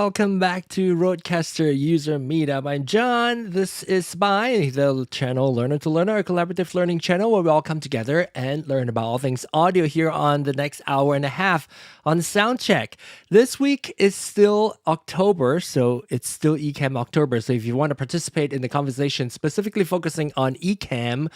Welcome back to RØDECaster User Meetup. I'm John. This is the channel Learner to Learner, a collaborative learning channel where we all come together and learn about all things audio here on the next hour and a half on Soundcheck. This week is still October, so it's still Ecamm October. So if you want to participate in the conversation specifically focusing on Ecamm,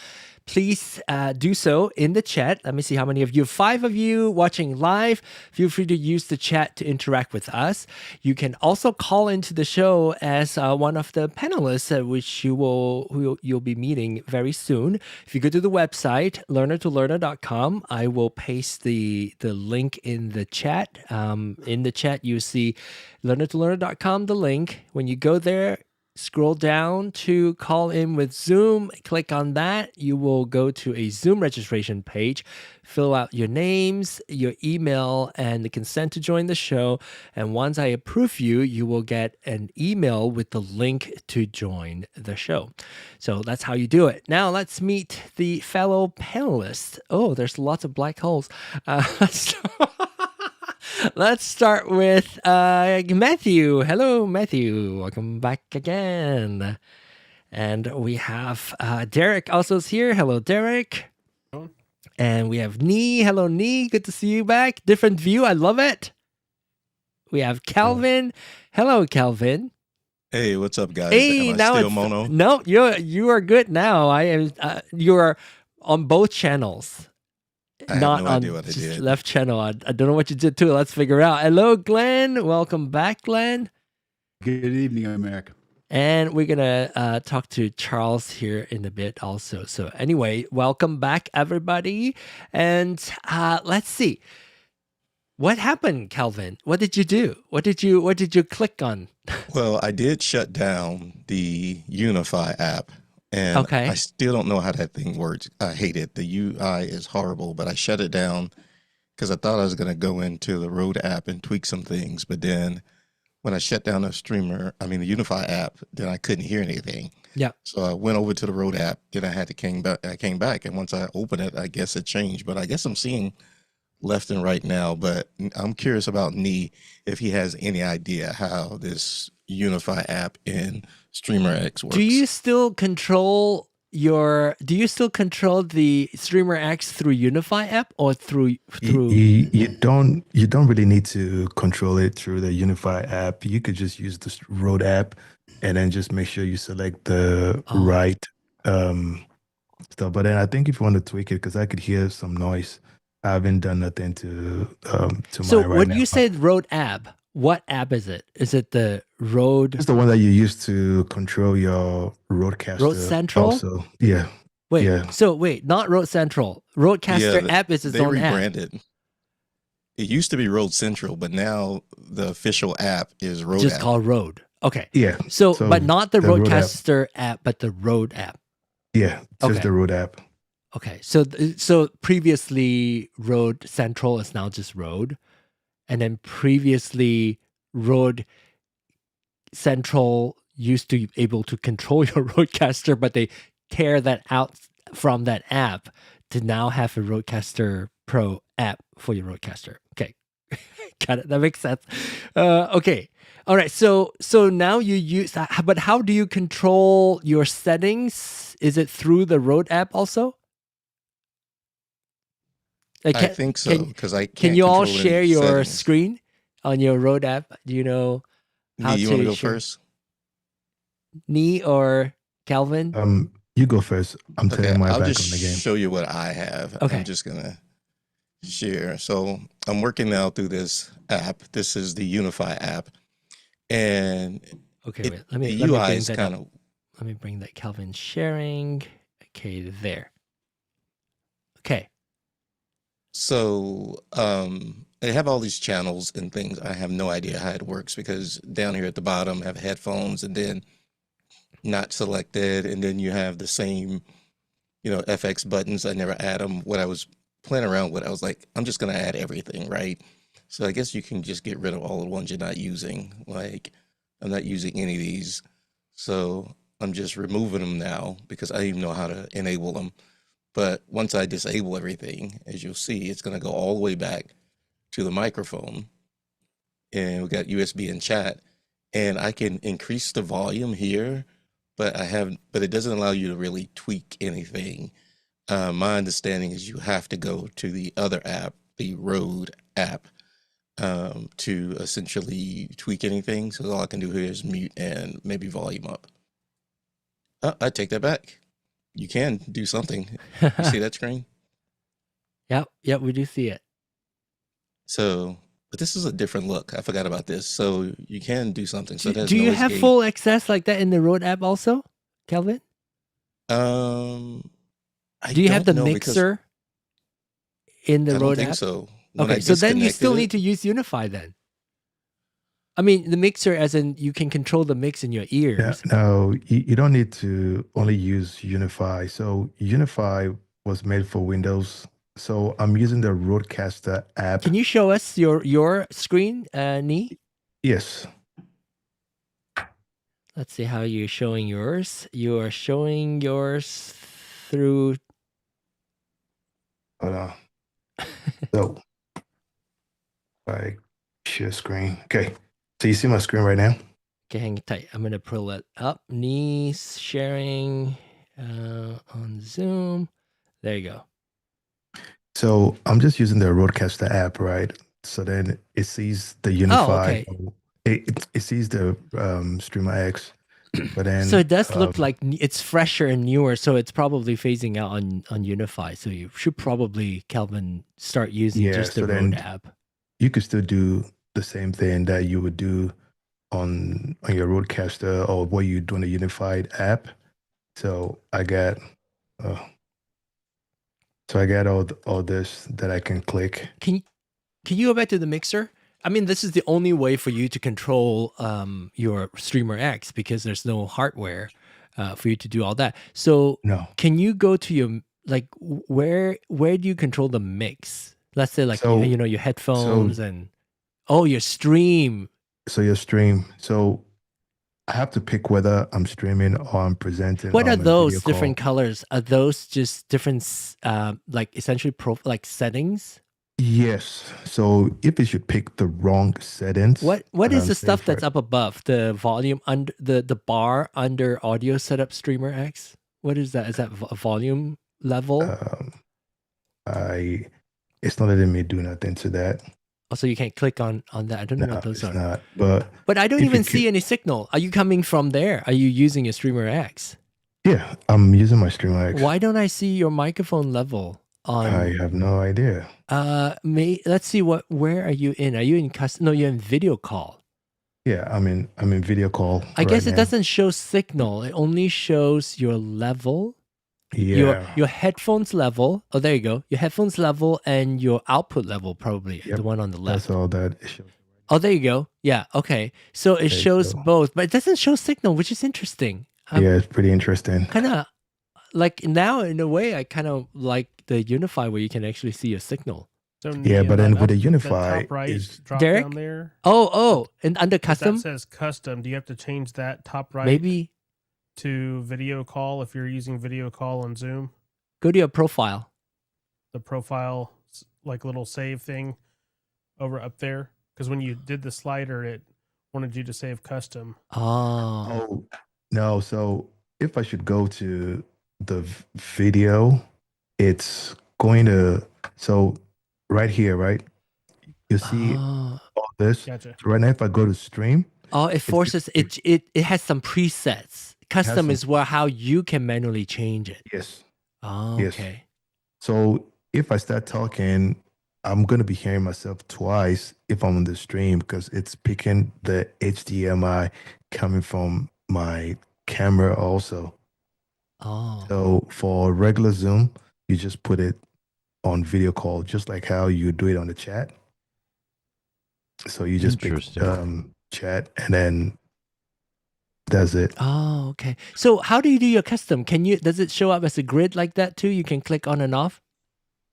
please do so in the chat. Let me see how many of you. 5 of you watching live. Feel free to use the chat to interact with us. You can also call into the show as one of the panelists, which you'll be meeting very soon. If you go to the website, learnertolearner.com, I will paste the link in the chat. In the chat, you see learnertolearner.com, the link. When you go there, scroll down to call in with Zoom, click on that. You will go to a Zoom registration page, fill out your names, your email, and the consent to join the show. And once I approve you, you will get an email with the link to join the show. So that's how you do it. Now let's meet the fellow panelists. Oh, there's lots of black holes. Let's start with Matthew. Hello, Matthew. Welcome back again. And we have Derek also is here. Hello, Derek. Hello. And we have Nee. Hello, Nee. Good to see you back. Different view. I love it. We have Calvin. Hello, Calvin. Hey, what's up, guys? Hey, Am I now still it's mono? No, you are good now. I am. You are on both channels. I Not have no on idea what I did. left channel. I don't know what you did too. Let's figure out. Hello, Glenn. Welcome back, Glenn. Good evening, America. And we're gonna talk to Charles here in a bit also. So anyway, welcome back, everybody. And let's see. What happened, Calvin? What did you do? What did you click on? Well, I did shut down the Unify app. And Okay. I still don't know how that thing works. I hate it. The UI is horrible, but I shut it down because I thought I was going to go into the Rode app and tweak some things. But then when I shut down the Unify app, then I couldn't hear anything. Yeah. So I went over to the Rode app, then I came back. And once I opened it, I guess it changed. But I guess I'm seeing left and right now. But I'm curious about Nee, if he has any idea how this Unify app in StreamerX works. Do you still control the StreamerX through Unify app or through You don't really need to control it through the Unify app. You could just use the Rode app and then just make sure you select the Oh. right stuff. But then I think if you want to tweak it, because I could hear some noise, I haven't done nothing to So mine right when now. you said Rode app, what app is it? Is it the Rode It's the one that you use to control your RØDECaster. Central? Also, yeah. Wait, Yeah. so wait, not Rode Central. RØDECaster Yeah, app is its they own app. rebranded. It used to be Road Central, but now the official app is Road Just app. called Rode. Okay. Yeah. So, but not the Rode app. RØDECaster app, but the Rode app. Yeah, just Okay. the Rode app. Okay. So so previously Rode Central is now just Rode. And then previously Rode Central used to be able to control your RØDECaster, but they tear that out from that app to now have a RØDECaster Pro app for your RØDECaster. Okay. Got it. That makes sense. Okay. All right. So now you use, but how do you control your settings? Is it through the Rode app also? I think so, because I Can can't you all control any share your settings. screen on your Rode app? Do you know how Nee, you want to to go share? first? Nee or Calvin? You go first. I'm Okay, turning my I'll back just on the game. show you what I have. Okay. I'm just gonna share. So I'm working now through this app. This is the Unify app, and Okay, wait. Let me the UI bring is that kind up. of Let me bring that Calvin sharing. Okay, there. Okay. so. I have all these channels and things. I have no idea how it works because down here at the bottom I have headphones and then not selected, and then you have the same, FX buttons. I never add them. What I was playing around with, I was like, I'm just gonna add everything, right? So I guess you can just get rid of all the ones you're not using. Like, I'm not using any of these, so I'm just removing them now because I don't even know how to enable them. But once I disable everything, as you'll see, it's gonna go all the way back to the microphone, and we got USB and chat, and I can increase the volume here, but it doesn't allow you to really tweak anything. My understanding is you have to go to the other app, the Rode app, to essentially tweak anything. So all I can do here is mute and maybe volume up. I take that back. You can do something. You see that screen? Yep, we do see it. So, but this is a different look. I forgot about this. So you can do something. So there's Do you noise have gate. full access like that in the Rode app also, Calvin? I Do you have the don't know because mixer in the I don't Rode think app? so. When I Okay, so then you still disconnected need to use Unify then. I mean, the mixer as in you can control the mix in your Yeah, ears. no, you don't need to only use Unify. So Unify was made for Windows. So I'm using the RØDECaster app. Can you show us your screen, Nee? Yes. Let's see how you're showing yours. You are showing yours through. Hold on. So, I share screen. Okay. So you see my screen right now? Okay, hang tight. I'm gonna pull it up. Knees sharing on Zoom. There you go. So I'm just using the RØDECaster app, right? So then it sees the Unify. okay. It sees the Streamer X, but then So it does look like it's fresher and newer. So it's probably phasing out on Unify. So you should probably, Calvin, start using just the so Rode then app. you could still do the same thing that you would do on your RØDECaster or what you do on the Unified app. So I got all this that I can click. Can you go back to the mixer? I mean, this is the only way for you to control your Streamer X because there's no hardware for you to do all that. So No. can you go to your where do you control the mix? Let's say So- your headphones and your stream. So your stream. So I have to pick whether I'm streaming or I'm presenting. What are on a those video call. different colors? Are those just different essentially settings? Yes. So if you should pick the wrong settings. What is the say stuff for- that's up above? The volume under the bar under audio setup Streamer X? What is that? Is that a volume level? It's not letting me do nothing to that. Also, you can't click on that. I don't know No, what those it's are. not. But But I don't if you even could, see any signal. Are you coming from there? Are you using your Streamer X? yeah, I'm using my Streamer X. Why don't I see your microphone level on? I have no idea. Let's see where are you in? Are you in custom? No, you're in video call. Yeah, I'm in video call I right guess it now. doesn't show signal. It only shows your level. Yeah. Your headphones level. Oh, there you go. Your headphones level and your output level, probably Yep, the one on the left. That's all that it shows. Oh, there you go. Yeah. Okay. So it There you shows go. both, but it doesn't show signal, which is interesting. Yeah, it's pretty interesting. Kind of like now, in a way, I kind of like the Unify where you can actually see a signal. So Yeah, but then with the that Unify top right is drop Derek? down there. Oh, and under If custom, that says custom, do you have to change that top right maybe to video call if you're using video call on Zoom? go to your profile. The profile like little save thing over up there, because when you did the slider, it wanted you to save custom. Oh, Oh no, so if I should go to the video, it's going to right here, right? You see oh, all this. Gotcha. So right now, if I go to stream, it forces it. It has some presets. Custom some- is how you can manually change it. yes. Oh, Yes. okay. So if I start talking, I'm gonna be hearing myself twice if I'm on the stream because it's picking the HDMI coming from my camera also. Oh, So for regular Zoom, you just put it on video call, just like how you do it on the chat. So you just pick Interesting. chat and then that's it. oh, okay. So how do you do your custom? Does it show up as a grid like that too? You can click on and off.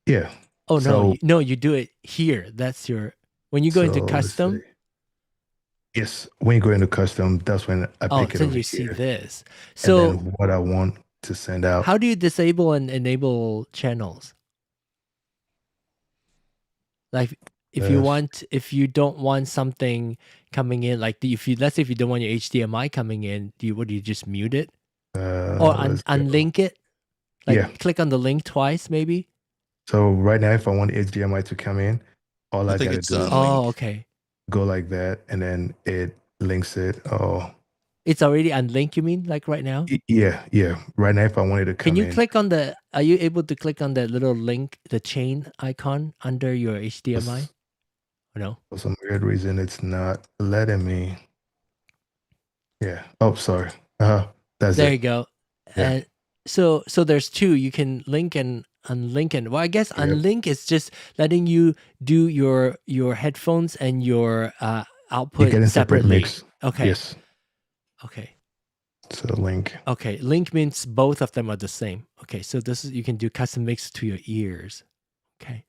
Yeah. Oh So- no, you do it here. That's when you go into So let's custom. see. Yes, when you go into custom, that's when I Oh, pick it then over you see here. this. And So then what I want to send out. how do you disable and enable channels? Like if you don't want something coming in, like let's say if you don't want your HDMI coming in, do you just mute it or let's go. unlink it? Like Yeah. click on the link twice, maybe. So right now, if I want HDMI to come in, all I I think gotta it's, do is Oh, okay. go like that, and then it links it. Oh, It's already unlinked. You mean like right now? yeah. Right now, if I wanted to come Can you in, click on are you able to click on that little link, the chain icon under your HDMI? Or no? for some weird reason, it's not letting me. Yeah. Oh, sorry. That's There you it. go. Yeah. And so there's two. You can link and unlink, and well, I guess Yep. unlink is just letting you do your headphones and your You output get in separate separately. mix. Okay. Yes. Okay. So link. Okay. Link means both of them are the same. Okay. So you can do custom mix to your ears. Okay.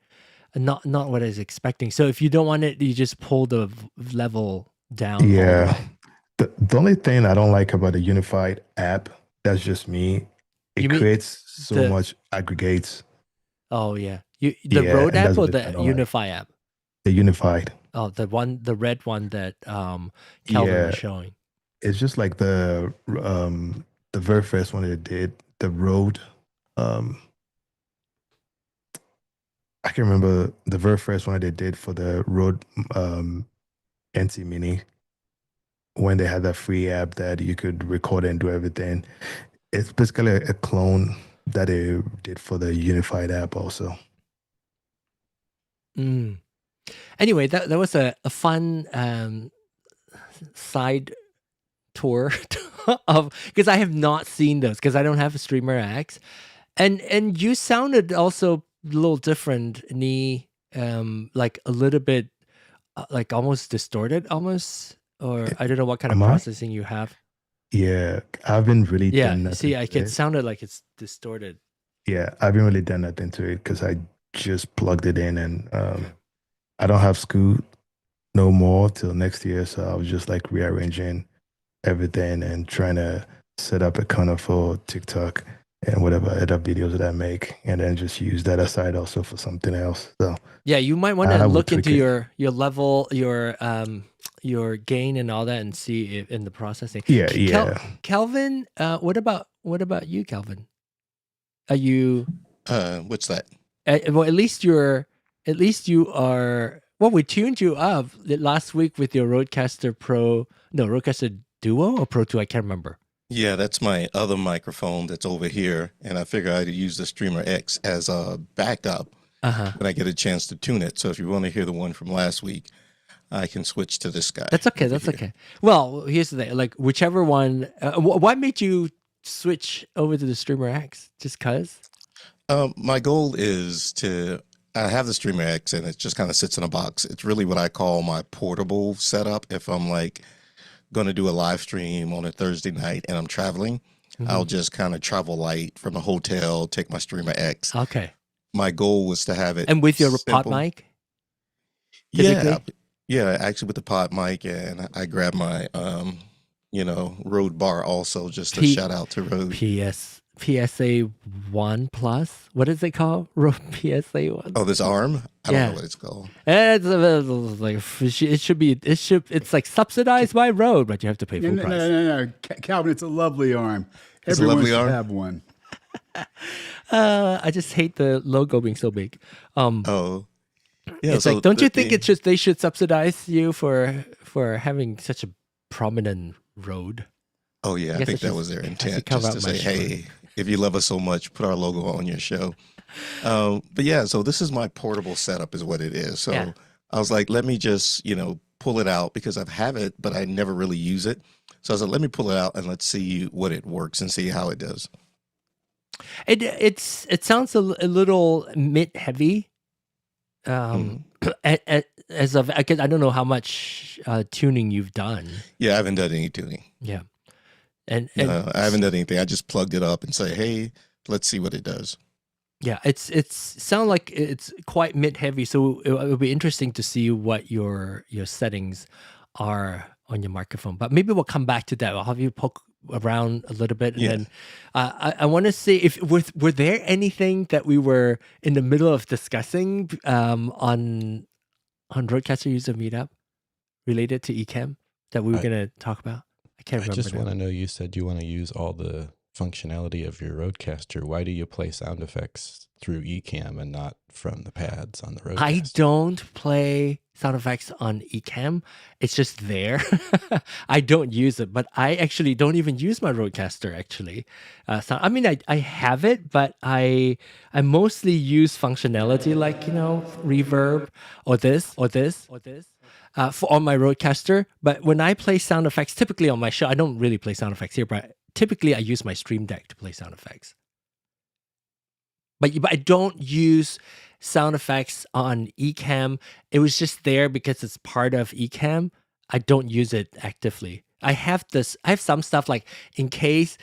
Not what I was expecting. So if you don't want it, you just pull the level down. all the Yeah. way. The only thing I don't like about the unified app, that's just me. It You mean creates so the- much aggregates. Oh yeah. The Yeah, Rode and app that's or what I the don't like. Unify app? The unified. Oh, the red one that Calvin Yeah. was showing. It's just like the very first one they did, the Rode. I can remember the very first one they did for the Rode NT Mini when they had that free app that you could record and do everything. It's basically a clone that they did for the unified app also. Mm. Anyway, that was a fun side tour of because I have not seen those because I don't have a Streamer X, and you sounded also a little different, Nee, like a little bit like almost distorted, almost, or I don't know what kind of Am I? processing you have. Yeah, I haven't really done Yeah, nothing see, to it it. sounded like it's distorted. Yeah, I haven't really done nothing to it because I just plugged it in and I don't have school no more till next year. So I was just like rearranging everything and trying to set up a corner for TikTok and whatever other videos that I make, and then just use that aside also for something else. So Yeah, you might want I to will look into tweak it. your level, your gain and all that, and see if in the processing. yeah, Kel- yeah. Calvin, what about you, Calvin? Are you What's that? well? At least you are Well, we tuned you up last week with your Rodecaster Duo or Pro 2. I can't remember. Yeah, that's my other microphone that's over here, and I figure I'd use the Streamer X as a backup when I get a chance to tune it. So if you want to hear the one from last week, I can switch to this guy. That's okay. over That's here. okay. Well, here's the thing. Like, whichever one. What made you switch over to the Streamer X? Just cause? My goal is I have the Streamer X and it just kind of sits in a box. It's really what I call my portable setup. If I'm like going to do a live stream on a Thursday night and I'm traveling, I'll just kind of travel light from a hotel, take my Streamer X. Okay. My goal was to have it And with your pod simple. mic? Yeah, typically? yeah, actually with the pod mic, and I grabbed my Rode bar also, just to shout out to Rode. PSA 1 Plus? What is it called? PSA 1? Oh, this arm? I don't Yeah. know what it's called. It's like subsidized by Rode, but you have to pay full No, price. no. Calvin, it's a lovely arm. It's a Everyone lovely should arm? have one. I just hate the logo being so big. Oh, yeah. It's so like, don't the you think thing- they should subsidize you for having such a prominent road? Oh yeah, I guess think it's that just- was their I should intent, cover just to up my say, shirt. hey, if you love us so much, put our logo on your show. But yeah, so this is my portable setup, is what it is. So Yeah. I was like, let me just pull it out, because I've have it, but I never really use it. So I was like, let me pull it out and let's see what it works and see how it does. It sounds a little mid heavy. As of I don't know how much tuning you've done. Yeah, I haven't done any tuning. Yeah, and I haven't done anything. I just plugged it up and say, hey, let's see what it does. yeah, it's sound like it's quite mid heavy. So it'll be interesting to see what your settings are on your microphone. But maybe we'll come back to that. I'll have you poke around a little bit, and Yeah. then I want to see if were there anything that we were in the middle of discussing on RØDECaster user meetup related to Ecamm that we were going to talk about. I can't I remember. just want to know, you said you want to use all the functionality of your RØDECaster. Why do you play sound effects through Ecamm and not from the pads on the RØDECaster? I don't play sound effects on Ecamm. It's just there. I don't use it, but I actually don't even use my RØDECaster actually. I mean, I have it, but I mostly use functionality like, reverb or this for on my RØDECaster. But when I play sound effects, typically on my show, I don't really play sound effects here, but typically I use my Stream Deck to play sound effects. But I don't use sound effects on Ecamm. It was just there because it's part of Ecamm. I don't use it actively. I have some stuff like in case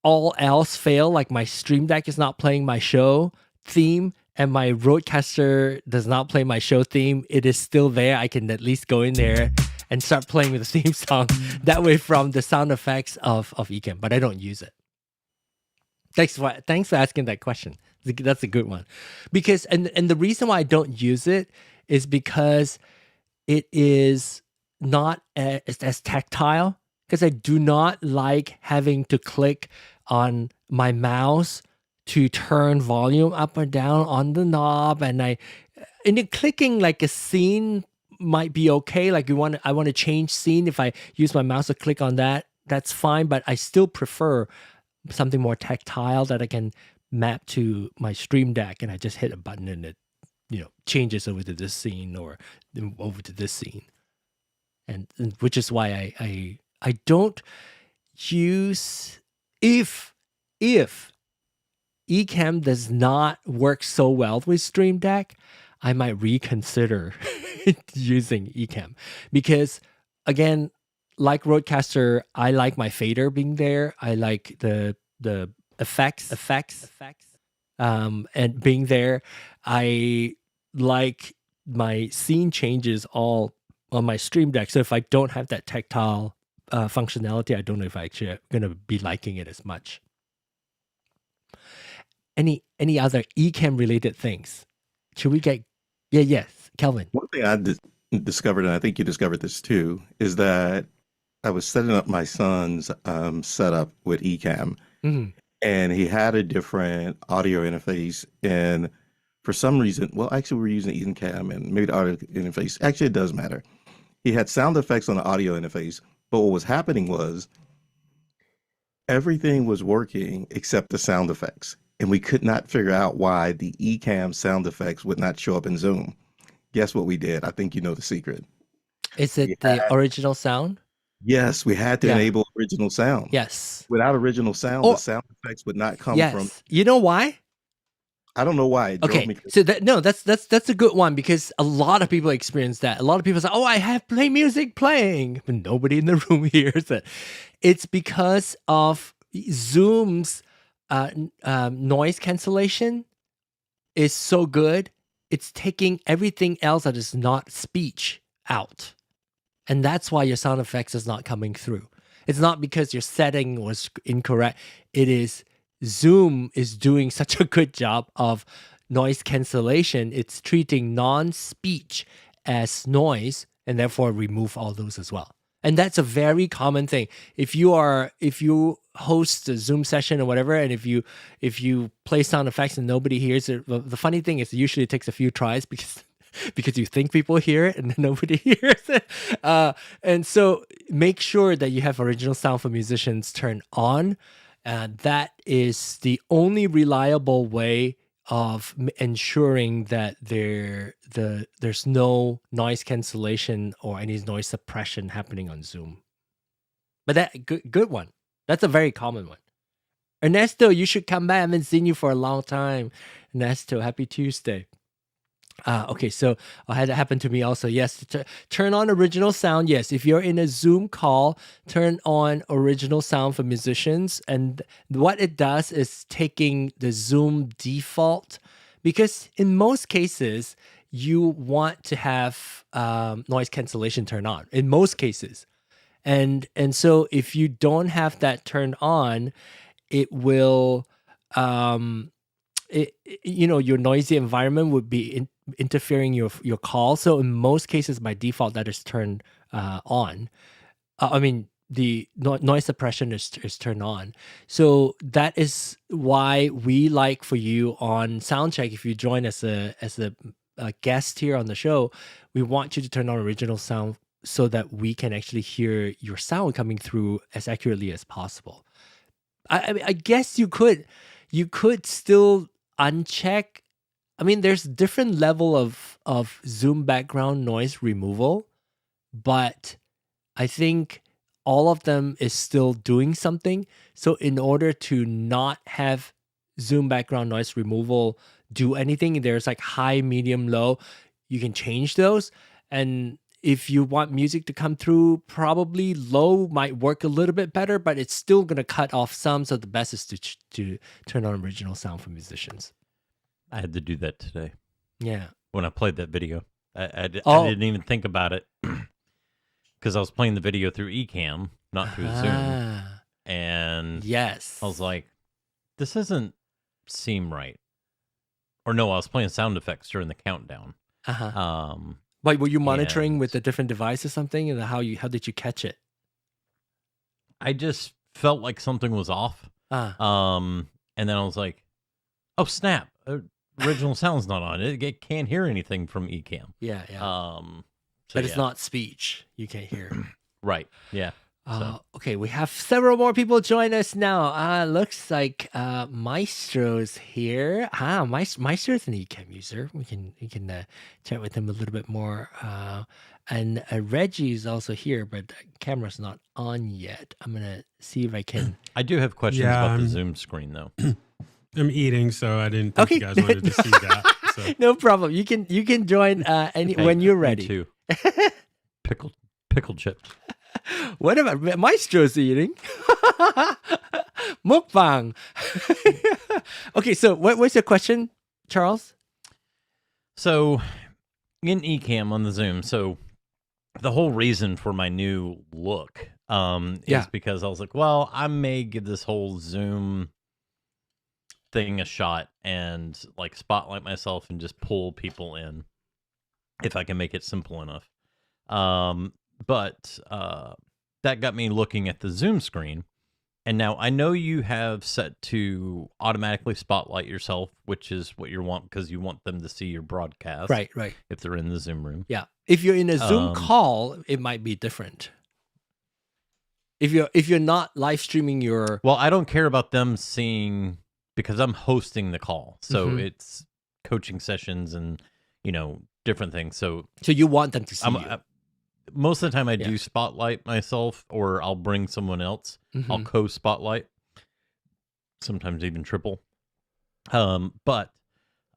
all else fail, like my Stream Deck is not playing my show theme and my RØDECaster does not play my show theme, it is still there. I can at least go in there and start playing with the theme song that way from the sound effects of Ecamm, but I don't use it. Thanks for asking that question. That's a good one. Because and the reason why I don't use it is because it is not as tactile, because I do not like having to click on my mouse to turn volume up or down on the knob, and then clicking like a scene might be okay. Like I want to change scene. If I use my mouse to click on that, that's fine, but I still prefer something more tactile that I can map to my Stream Deck, and I just hit a button and it changes over to this scene or over to this scene, and which is why I don't use, if Ecamm does not work so well with Stream Deck, I might reconsider using Ecamm, because again, like RØDECaster, I like my fader being there. I like the effects, and being there. I like my scene changes all on my Stream Deck. So if I don't have that tactile functionality, I don't know if I actually going to be liking it as much. Any other Ecamm related things? Should we get? Yes, Kelvin. One thing I discovered, and I think you discovered this too, is that I was setting up my son's setup with Ecamm, Mhm. and he had a different audio interface. And for some reason, well, actually, we're using Ecamm and maybe the audio interface. Actually, it does matter. He had sound effects on the audio interface, but what was happening was everything was working except the sound effects. And we could not figure out why the Ecamm sound effects would not show up in Zoom. Guess what we did? I think you know the secret. Is We it the original sound? Yes, we had to Yeah. enable original sound. Yes. Without original sound, Oh. the sound effects would not come Yes. from. You know why? I don't know why. It drove Okay, me crazy. so that's a good one because a lot of people experience that. A lot of people say, "Oh, I have play music playing," but nobody in the room hears it. It's because of Zoom's noise cancellation is so good. It's taking everything else that is not speech out, and that's why your sound effects is not coming through. It's not because your setting was incorrect. It is Zoom is doing such a good job of noise cancellation. It's treating non-speech as noise and therefore remove all those as well. And that's a very common thing. If you host a Zoom session or whatever, and if you play sound effects and nobody hears it, the funny thing is usually it takes a few tries because you think people hear it and then nobody hears it. And so make sure that you have original sound for musicians turned on. That is the only reliable way of ensuring that there's no noise cancellation or any noise suppression happening on Zoom. But that good one. That's a very common one. Ernesto, you should come back. I haven't seen you for a long time. Ernesto, happy Tuesday. Okay, so I had that happen to me also. Yes, turn on original sound. Yes, if you're in a Zoom call, turn on original sound for musicians. And what it does is taking the Zoom default, because in most cases, you want to have noise cancellation turned on. In most cases. And so if you don't have that turned on, it will... your noisy environment would be interfering your call. So in most cases, by default, that is turned on. The noise suppression is turned on. So that is why we like for you on Soundcheck, if you join as a guest here on the show, we want you to turn on original sound so that we can actually hear your sound coming through as accurately as possible. I guess you could still uncheck. I mean, there's different level of Zoom background noise removal, but I think all of them is still doing something. So in order to not have Zoom background noise removal do anything, there's like high, medium, low. You can change those. And if you want music to come through, probably low might work a little bit better, but it's still going to cut off some. So the best is to turn on original sound for musicians. I had to do that today. Yeah. When I played that video, I didn't even think about it because I was playing the video through Ecamm, not through Zoom. And yes, I was like, this doesn't seem right. Or no, I was playing sound effects during the countdown. But were you monitoring with a different device or something? And how did you catch it? I just felt like something was off. And then I was like, oh snap. Original sound's not on. It can't hear anything from Ecamm. Yeah. So but it's not speech. You can't hear. Right. Yeah. Okay, we have several more people join us now. Looks like Maestro's here. Maestro's an Ecamm user. We can chat with him a little bit more. And Reggie's also here, but the camera's not on yet. I'm gonna see if I can. I do have questions about the Zoom screen though. I'm eating, so I didn't think you guys wanted to see that. So. No problem. You can join when you're ready. Me too. Pickled chips. What about Maestro's eating? Mukbang. Okay, so what's your question, Charles? So, in Ecamm on the Zoom, so the whole reason for my new look is because I was like, well, I may give this whole Zoom thing a shot and like spotlight myself and just pull people in if I can make it simple enough. But that got me looking at the Zoom screen, And now I know you have set to automatically spotlight yourself, which is what you want because you want them to see your broadcast. Right. If they're in the Zoom room. Yeah. If you're in a Zoom call, it might be different. If you're not live streaming your... Well, I don't care about them seeing because I'm hosting the call. So it's coaching sessions and, different things. So you want them to see you. Most of the time I do spotlight myself or I'll bring someone else. I'll co-spotlight, sometimes even triple. So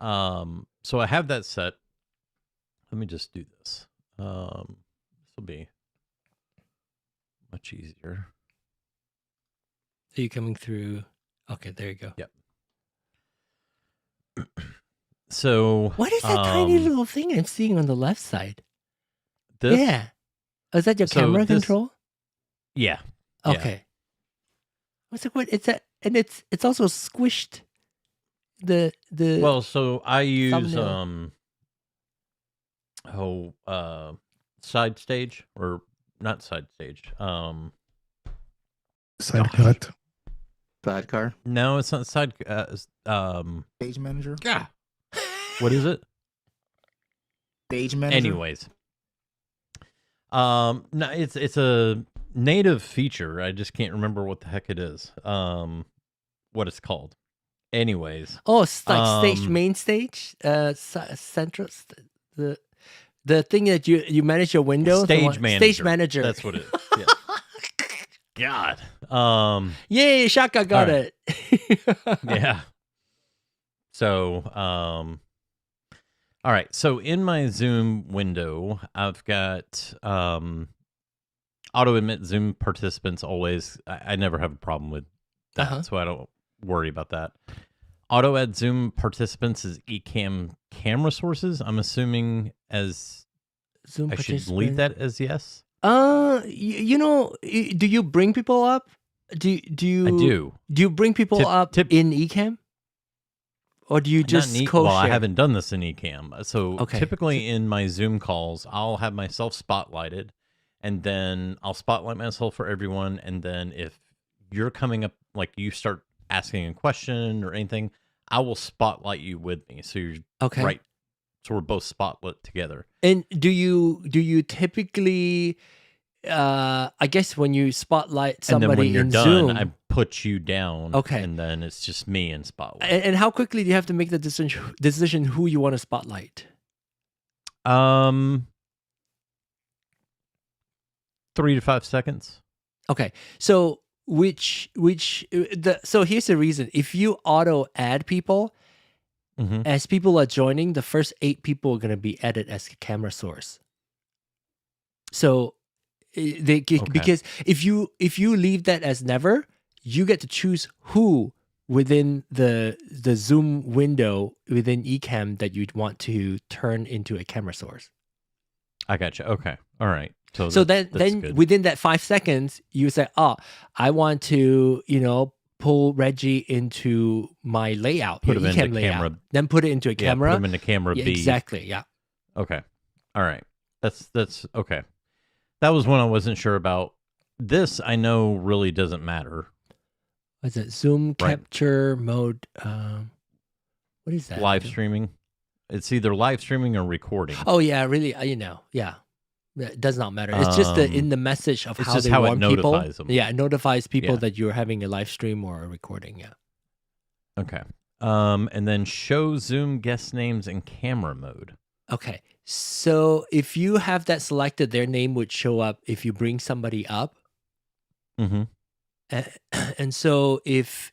I have that set. Let me just do this. This will be much easier. Are you coming through? Okay, there you go. Yep. So what is that tiny little thing I'm seeing on the left side? This? Yeah. Oh, is that your camera control? Yeah. Okay. I was like, what? It's and it's also squished. Well, so I use side stage or not side stage. Side cut. Sidecar. No, it's not side. Stage manager. Yeah. What is it? Stage manager. Anyways, no, it's a native feature. I just can't remember what the heck it is. What it's called. Anyways. Oh, it's like main stage, central, the thing that you manage your windows. Stage manager. Stage manager. That's what it is. Yeah. God. Yay! Shaka got it. Yeah. So, all right. So in my Zoom window, I've got auto admit Zoom participants always. I never have a problem with that, so I don't worry about that. Auto add Zoom participants is Ecamm camera sources. I'm assuming as Zoom I should leave that as yes. Do you bring people up? Do you? I do. Do you bring people up in Ecamm? Or do you just co-share? Well, I haven't done this in Ecamm. So typically in my Zoom calls, I'll have myself spotlighted, and then I'll spotlight myself for everyone. And then if you're coming up, like you start asking a question or anything, I will spotlight you with me. So you're right. So we're both spotlit together. And do you typically, I guess when you spotlight somebody and then when you're in done, Zoom, I put you down. Okay. And then it's just me in spotlight. And how quickly do you have to make the decision who you want to spotlight? 3 to 5 seconds. Okay. So so here's the reason. If you auto add people, as people are joining, the first 8 people are going to be added as a camera source. So because if you leave that as never, you get to choose who within the Zoom window within Ecamm that you'd want to turn into a camera source. I gotcha. Okay. All right. So then within that 5 seconds, you say, "Oh, I want to, pull Reggie into my layout, put him Ecamm into layout, camera, then put it into a camera, put him into camera B. Exactly. Yeah. Okay. All right. That's okay. That was one I wasn't sure about. This I know really doesn't matter. What's it? Zoom capture mode. What is that? Live streaming. It's either live streaming or recording. Oh yeah, really. Yeah. It does not matter. It's just in the message of how they warn people. Them. Yeah, it notifies people that you're having a live stream or a recording. Yeah. Okay. And then show Zoom guest names in camera mode. Okay. So if you have that selected, their name would show up if you bring somebody up. And so if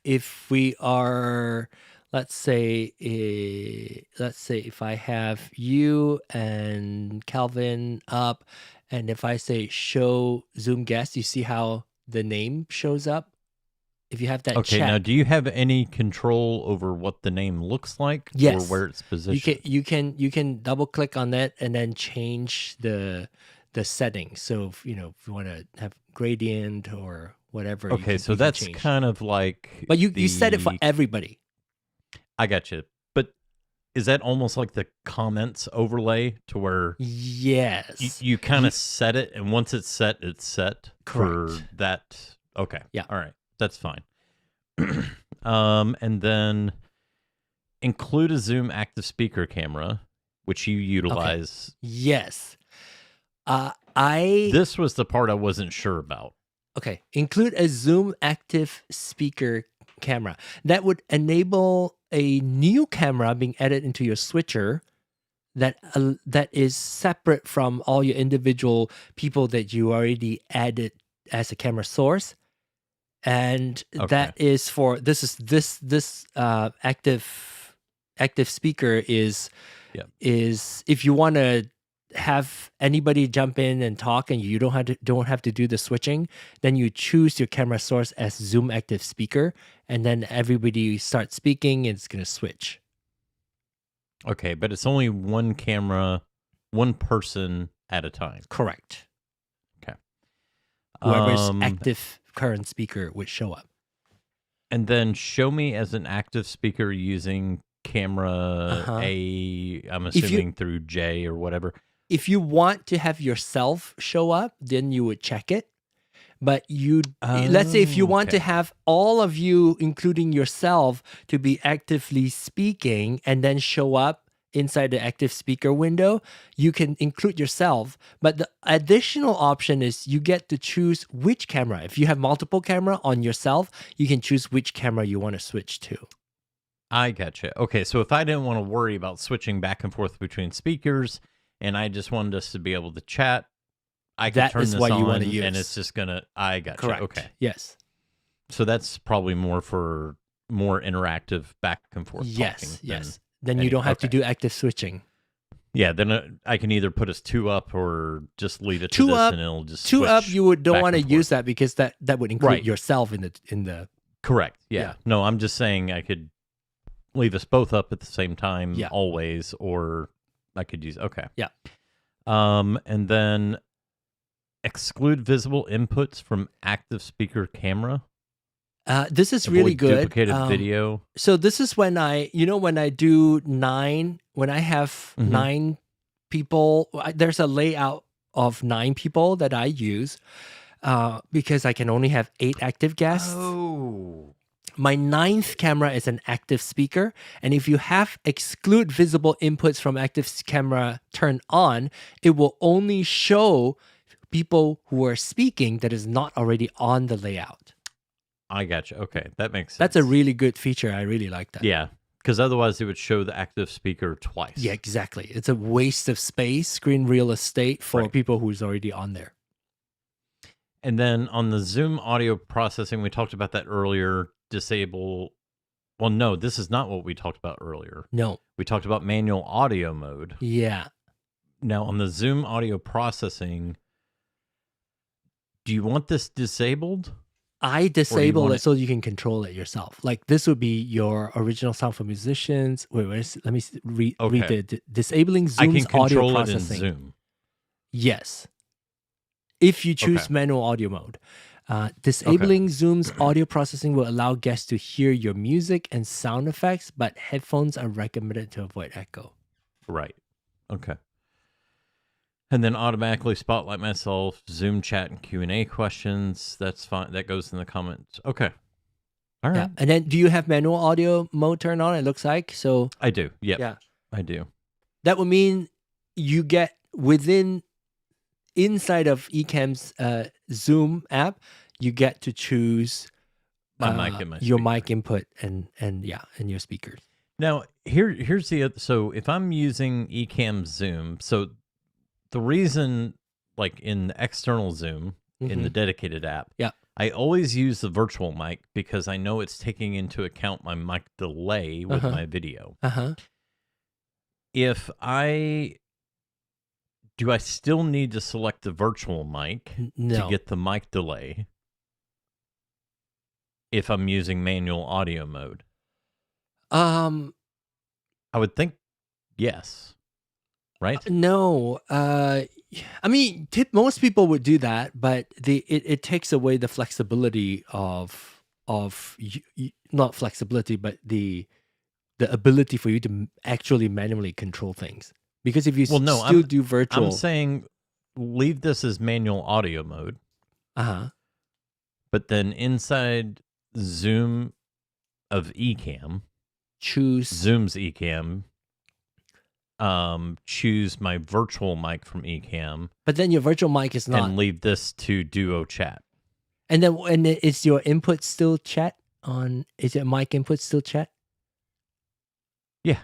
we are, let's say if I have you and Calvin up, and if I say show Zoom guest, you see how the name shows up? If you have that Okay, check. now do you have any control over what the name looks like? Yes. Or where it's positioned? You can double click on that and then change the settings. So if you want to have gradient or whatever. Okay, so that's kind of like But you set it for everybody. I got you. But is that almost like the comments overlay to where yes, you kind of set it, and once it's set Correct. for that? Okay. Yeah. All right. That's fine. And then include a Zoom active speaker camera, which you utilize. Okay. Yes. This was the part I wasn't sure about. Okay. Include a Zoom active speaker camera. That would enable a new camera being added into your switcher that is separate from all your individual people that you already added as a camera source. And that is for this active speaker is if you want to have anybody jump in and talk and you don't have to do the switching, then you choose your camera source as Zoom active speaker, and then everybody starts speaking and it's going to switch. Okay, but it's only one camera, one person at a time. Correct. Okay. Whoever's active current speaker would show up. And then show me as an active speaker using camera A, I'm assuming through J or whatever. If you want to have yourself show up, then you would check it. But let's say if you want to have all of you, including yourself, to be actively speaking and then show up inside the active speaker window, you can include yourself. But the additional option is you get to choose which camera. If you have multiple camera on yourself, you can choose which camera you want to switch to. I gotcha. Okay, so if I didn't want to worry about switching back and forth between speakers and I just wanted us to be able to chat, I could turn this on and it's just going to, I gotcha. Correct. Okay. Yes. So that's probably more for more interactive back and forth talking. Yes. Then you don't have to do active switching. Yeah, then I can either put us two up or just leave it to this and it'll just two up. You don't want to use that that because that would include yourself in the. Correct. Yeah. No, I'm just saying I could leave us both up at the same time always, or I could use Yeah. And then exclude visible inputs from active speaker camera. This is really good. Duplicated video. So this is when when I do 9, when I have 9 people, there's a layout of 9 people that I use because I can only have 8 active guests. Oh. My 9th camera is an active speaker. And if you have exclude visible inputs from active camera turned on, it will only show people who are speaking that is not already on the layout. I gotcha. Okay, that makes sense. That's a really good feature. I really like that. Yeah, because otherwise it would show the active speaker twice. Yeah, exactly. It's a waste of space, screen real estate for people who's already on there. And then on the Zoom audio processing, we talked about that earlier. Disable. Well, no, this is not what we talked about earlier. No. We talked about manual audio mode. Yeah. Now, on the Zoom audio processing, do you want this disabled? I disable it so you can control it yourself. Like this would be your original sound for musicians. Wait, let me read the disabling Zoom's audio processing. It in Zoom. Yes. If you choose manual audio mode. Disabling Zoom's audio processing will allow guests to hear your music and sound effects, but headphones are recommended to avoid echo. Right. Okay. And then automatically spotlight myself, Zoom chat and Q&A questions. That's fine. That goes in the comments. Okay. All right. Yeah. And then do you have manual audio mode turned on? It looks like. So I do. Yep. Yeah. I do. That would mean you get inside of Ecamm's Zoom app, you get to choose my mic and your mic input and your speakers. Now, here's the other. So if I'm using Ecamm Zoom, so the reason, like in the external Zoom, in the dedicated app, I always use the virtual mic because I know it's taking into account my mic delay with my video. Do I still need to select the virtual mic to get the mic delay if I'm using manual audio mode? I would think yes. Right? No. I mean, most people would do that, but it takes away the flexibility of not flexibility, but the ability for you to actually manually control things. Because if you still do virtual, I'm saying leave this as manual audio mode. But then inside Zoom of Ecamm, choose Zoom's Ecamm, choose my virtual mic from Ecamm, but then your virtual mic is not. and leave this to Duo Chat. And then is your input still chat on? Is your mic input still chat? Yeah.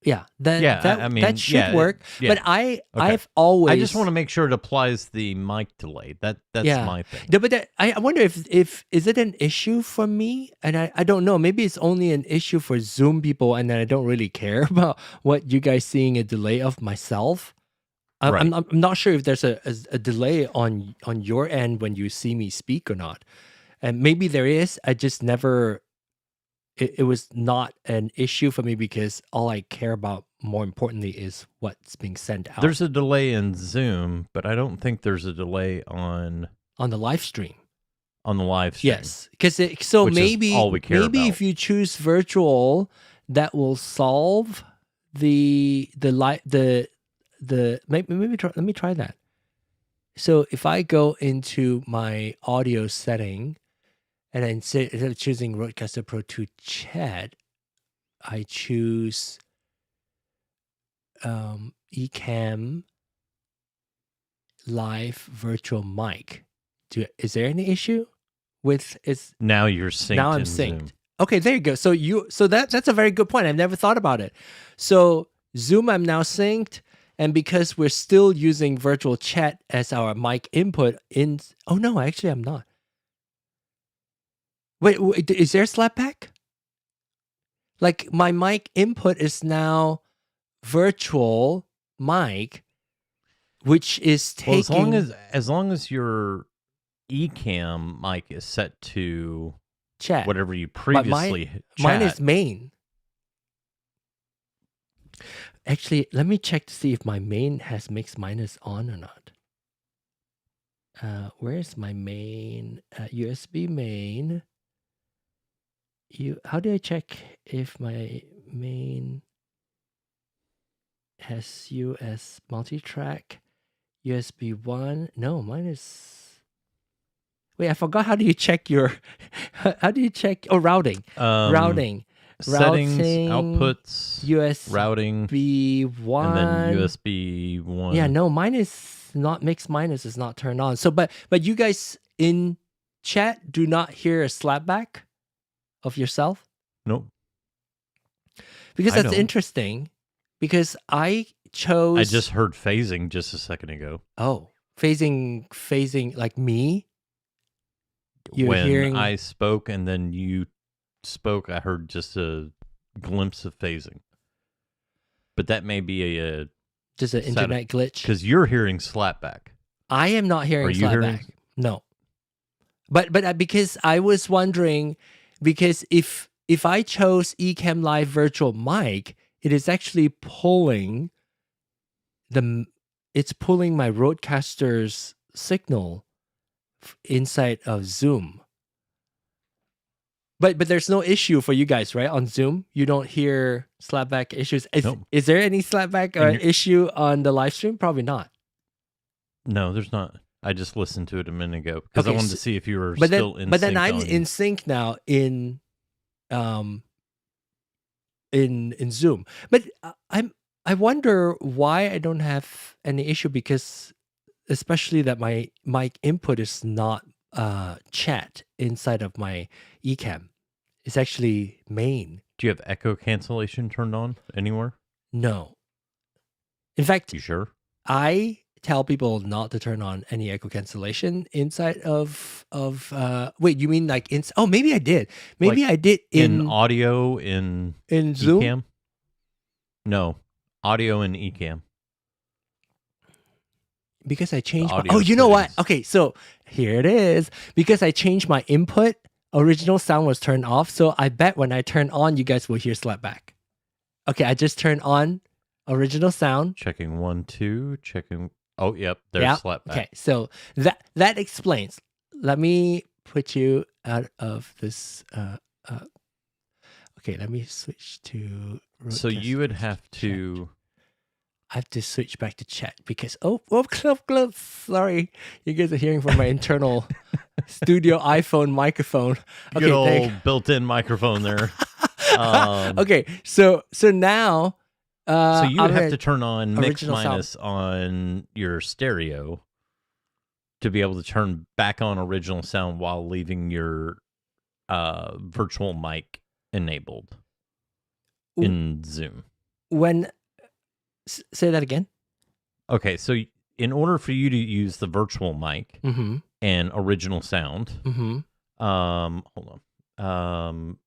Yeah, I mean, that should work. yeah. But I've Okay. always. I just want to make sure it applies the mic delay. That's my thing. Yeah, but I wonder if is it an issue for me? And I don't know. Maybe it's only an issue for Zoom people, and then I don't really care about what you guys seeing a delay of myself. I'm not sure if there's a delay on your end when you see me speak or not, and maybe there is. I just never. It was not an issue for me because all I care about more importantly is what's being sent out. There's a delay in Zoom, but I don't think there's a delay on the live stream. On the live stream. Yes, because maybe all we care about. if you choose virtual, that will solve maybe let me try that. So if I go into my audio setting. And then instead of choosing RØDECaster Pro 2 Chat, I choose Ecamm Live Virtual Mic. Is there any issue with it's now you're synced? Now I'm synced. Zoom. Okay, there you go. So that's a very good point. I've never thought about it. So Zoom, I'm now synced, and because we're still using virtual chat as our mic input in. Oh no, actually I'm not. Wait, is there slapback? Like my mic input is now virtual mic, which is taking. Well, as long as your Ecamm mic is set to chat, whatever you previously chat. Mine is main. Actually, let me check to see if my main has mix minus on or not. Where's my main? USB main. How do I check if my main has US multi-track USB 1? No, mine is. Wait, I forgot. How do you check your? How do you check? Oh, routing. Routing. Settings, routing, outputs, US routing, B1, and then USB 1. Yeah, no, mine is not mix minus is not turned on. So, but you guys in chat do not hear a slapback of yourself? Nope. Because that's interesting. Because I chose. I just heard phasing just a second ago. Oh, phasing like me. When I spoke and then you spoke, I heard just a glimpse of phasing. But that may be just an internet glitch. Because you're hearing slapback. I am not hearing slapback. No. But because I was wondering. Because if I chose Ecamm Live Virtual Mic, it is actually pulling it's pulling my RØDECaster's signal inside of Zoom. But there's no issue for you guys, right? On Zoom, you don't hear slapback issues. Is there any slapback issue on the live stream? Probably not. No, there's not. I just listened to it a minute ago because I wanted to see if you were still in sync. But then I'm in sync now in Zoom. But I wonder why I don't have any issue, because especially that my mic input is not chat inside of my Ecamm. It's actually main. Do you have echo cancellation turned on anywhere? No. In fact, you sure? I tell people not to turn on any echo cancellation inside of wait, you mean like oh, maybe I did. Maybe I did in audio in Zoom? Ecamm? No. Audio in Ecamm. Because I changed my, you know what? Okay, so here it is. Because I changed my input, original sound was turned off. So I bet when I turn on, you guys will hear slapback. Okay, I just turned on original sound. Checking 1, 2, checking. Oh, yep, there's slapback. Okay, so that explains. Let me put you out of this. Okay, let me switch to. So you would have to. I have to switch back to chat because close. Sorry, you guys are hearing from my internal studio iPhone microphone. Okay, Good old built-in microphone there. Okay, so now, so you would I'm have gonna- to turn on mix original sound. minus on your stereo to be able to turn back on original sound while leaving your virtual mic enabled in Zoom. Say that again. Okay, so in order for you to use the virtual mic Mm-hmm. and original sound, Mm-hmm. hold on.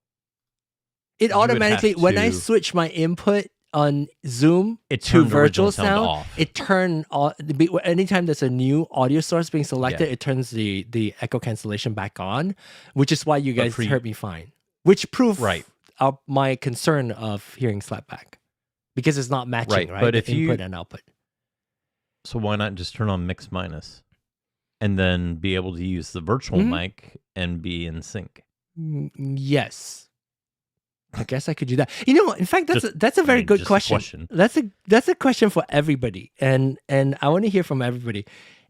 It you would automatically, have when I to- switch my input on Zoom It to turned virtual original sound sound, off. it turned anytime there's a new audio source being selected, Yeah. it turns the echo cancellation back on, which is why you But guys for you- heard me fine. Which proved Right. my concern of hearing slapback because it's not matching, right? But The if you- input and output. So why not just turn on mix minus and then be able to use the virtual Mhm. mic and be in sync? Yes. I guess I could do that. You know what? In fact, that's a very good just a question. That's a question for everybody, and I want to hear from everybody.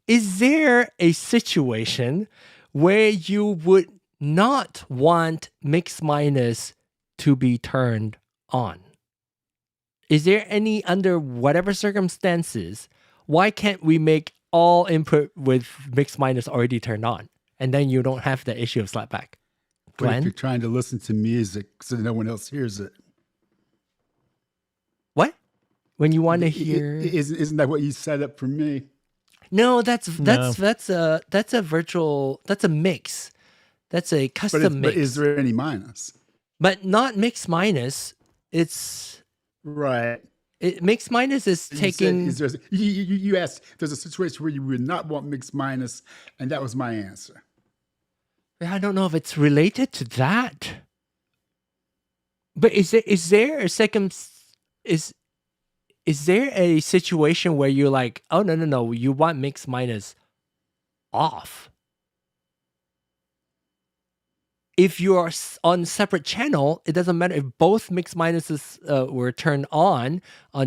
Is there a situation where you would not want mix minus to be turned on? Is there any, under whatever circumstances, why can't we make all input with mix minus already turned on, and then you don't have the issue of slapback? But if Glenn? you're trying to listen to music so no one else hears it, What? When you want to hear? isn't that what you set up for me? No, that's No. a virtual. That's a mix. That's a custom mix. But is there any minus? But not mix minus. It's Right. mix minus is You said, taking. you asked, there's a situation where you would not want mixed minus, and that was my answer. I don't know if it's related to that. But is there a second? Is there a situation where you're like, oh no, you want mix minus off? If you're on separate channel, it doesn't matter if both mix minuses were turned on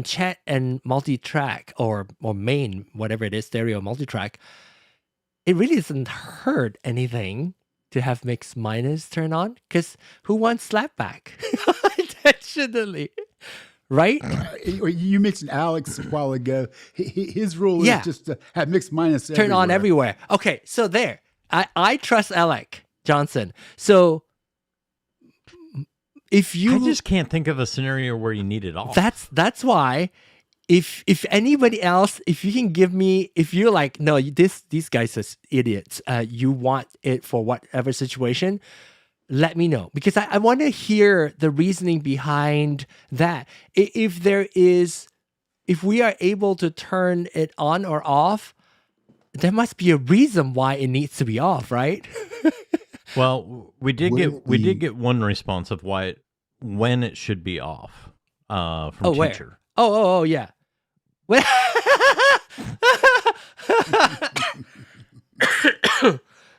chat and multi-track or main, whatever it is, stereo multi-track. It really doesn't hurt anything to have mix minus turn on, because who wants slapback intentionally, right? You mentioned Alex a while ago. His rule Yeah. is just to have mixed minus Turn on everywhere. Okay, so there. I trust Alec Johnson. So if you, I just can't think of a scenario where you need it all. that's why. If anybody else, if you can give me, if you're like, no, these guys are idiots. You want it for whatever situation, let me know, because I want to hear the reasoning behind that. If we are able to turn it on or off, there must be a reason why it needs to be off, right? Well, we did get one response of when it should be off from Where? teacher. Oh, yeah. Well,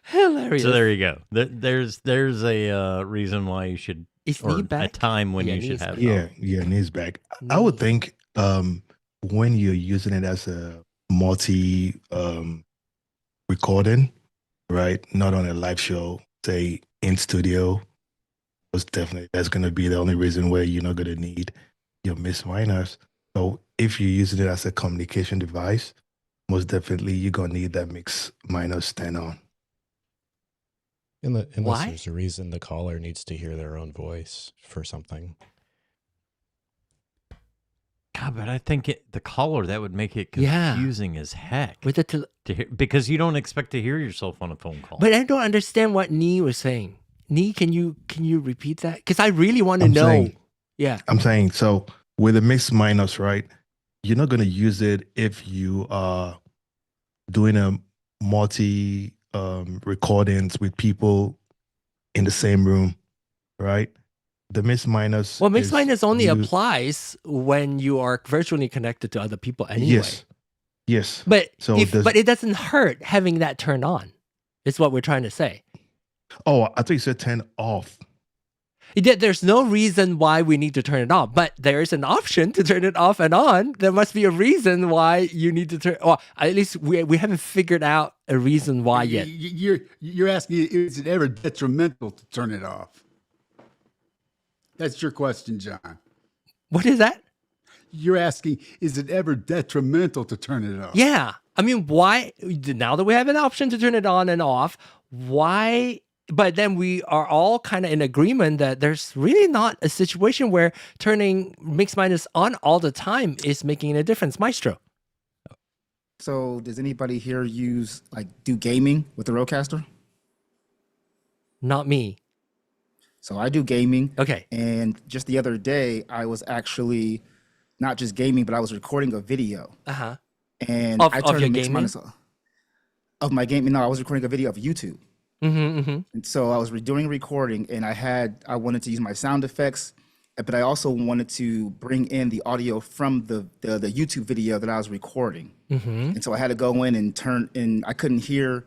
hilarious. So there you go. There's a reason why you should, Is or knee a back? time when Yeah, you should knees have back. it Yeah, on. yeah, knees back. I would think when you're using it as a multi recording, right? Not on a live show, say in studio, most definitely that's gonna be the only reason where you're not gonna need your mix minus. So if you're using it as a communication device, most definitely you're gonna need that mix minus stand on. Unless Why? there's a reason the caller needs to hear their own voice for something. God, but I think the caller, that would make it Yeah. confusing as heck. With the To hear, because you don't expect to hear yourself on a phone call. but I don't understand what Nee was saying. Nee, can you repeat that? Because I really want to I'm know. saying- Yeah. I'm saying, so with a mix minus, right? You're not going to use it if you are doing a multi recordings with people in the same room, right? The mix minus. Well, mix is minus only you- applies when you are virtually connected to other people anyway. Yes. Yes. But So but it doesn't hurt having that turned on. Is what we're trying to say. Oh, I thought you said turn off. There's no reason why we need to turn it on, but there is an option to turn it off and on. There must be a reason why you need to turn. Well, at least we haven't figured out a reason why yet. You're asking, is it ever detrimental to turn it off? That's your question, John. What is that? You're asking, is it ever detrimental to turn it off? Yeah. I mean, why, now that we have an option to turn it on and off, why? But then we are all kind of in agreement that there's really not a situation where turning mix minus on all the time is making a difference. Maestro. So does anybody here do gaming with the RØDECaster? Not me. So I do gaming. Okay. And just the other day, I was actually not just gaming, but I was recording a video. Uh-huh. And Of I turned your the mix gaming? minus of my gaming. No, I was recording a video of YouTube. And so I was doing recording, and I wanted to use my sound effects, but I also wanted to bring in the audio from the YouTube video that I was recording. And so I had to go in and turn, and I couldn't hear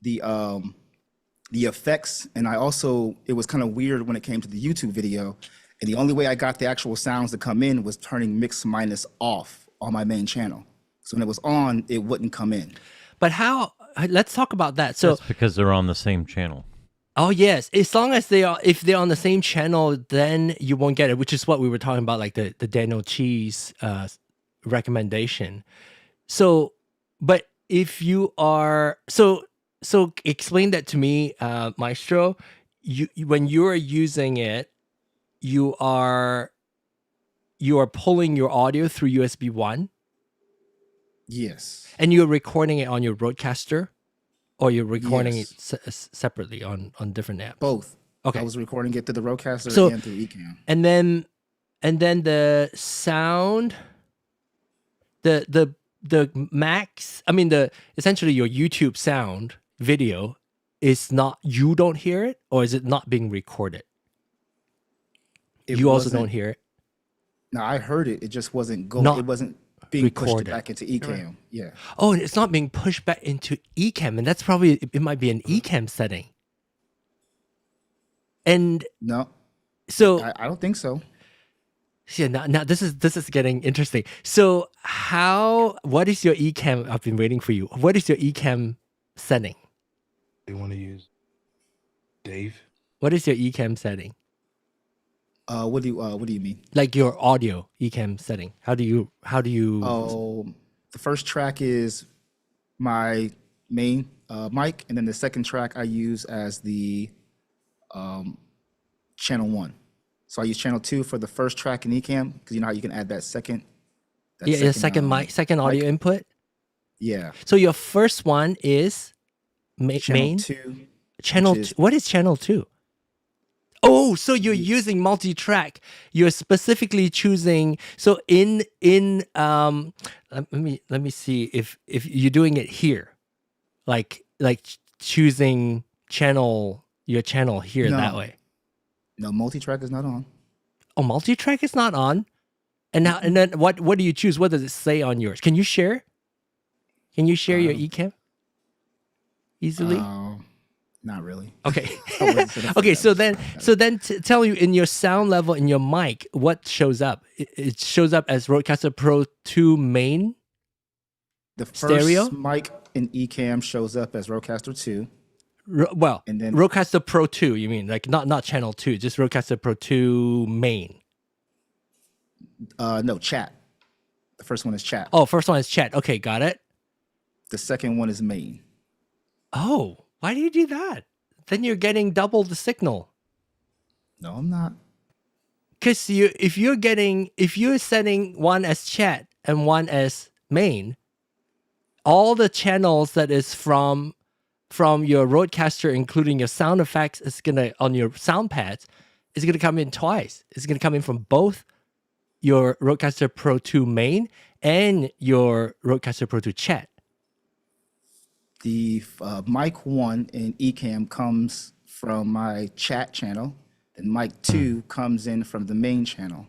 the effects, and it was kind of weird when it came to the YouTube video, and the only way I got the actual sounds to come in was turning mix minus off on my main channel. So when it was on, it wouldn't come in. But how? Let's talk about that. So That's because they're on the same channel. Oh yes, as long as if they're on the same channel, then you won't get it. Which is what we were talking about, like the Daniel Cheese recommendation. So, but if you are so explain that to me, Maestro. When you are using it, you are pulling your audio through USB 1. Yes. And you're recording it on your RØDECaster, or you're recording Yes. it separately on different apps? Both. Okay. I was recording it through the RØDECaster So- and through Ecamm. And then the sound, the max, I mean essentially your YouTube sound video is not, you don't hear it, or is it not being recorded? You also don't hear it? No, I heard it. It just wasn't going. Not It wasn't being recorded. pushed back into Ecamm. Yeah. Oh, and it's not being pushed back into Ecamm, and that's probably, it might be an Ecamm setting. And No, so I don't think so. yeah, now this is getting interesting. So what is your Ecamm? I've been waiting for you. What is your Ecamm setting? They want to use Dave. What is your Ecamm setting? What do you mean? Like your audio Ecamm setting. How do you Oh, the first track is my main mic, and then the second track I use as the channel 1. So I use channel 2 for the first track in Ecamm, because you know how you can add that second. second mic, second audio input? Yeah. So your first one is Channel main 2. channel. which is- What is channel 2? Oh, so you're using multi-track. You're specifically choosing. So in let me see if you're doing it here, like choosing your channel here that No. way. No, multi-track is not on. Oh, multi-track is not on. And now and then what do you choose? What does it say on yours? Can you share? Can you share your Ecamm easily? Not really. Okay. I wasn't set up for Okay. that. So then tell you in your sound level in your mic, what shows up? It shows up as RØDECaster Pro 2 main. The first Stereo? mic in Ecamm shows up as RØDECaster 2. Well, And then- RØDECaster Pro 2, you mean? Like not channel 2, just RØDECaster Pro 2 main. No, chat. The first one is chat. Oh, first one is chat. Okay, got it. The second one is main. Oh, why do you do that? Then you're getting double the signal. No, I'm not. Because if you're setting one as chat and one as main, all the channels that is from your RØDECaster, including your sound effects, is gonna on your sound pads, is gonna come in twice. It's gonna come in from both your RØDECaster Pro 2 main and your RØDECaster Pro 2 chat. The mic 1 in Ecamm comes from my chat channel, and mic 2 comes in from the main channel.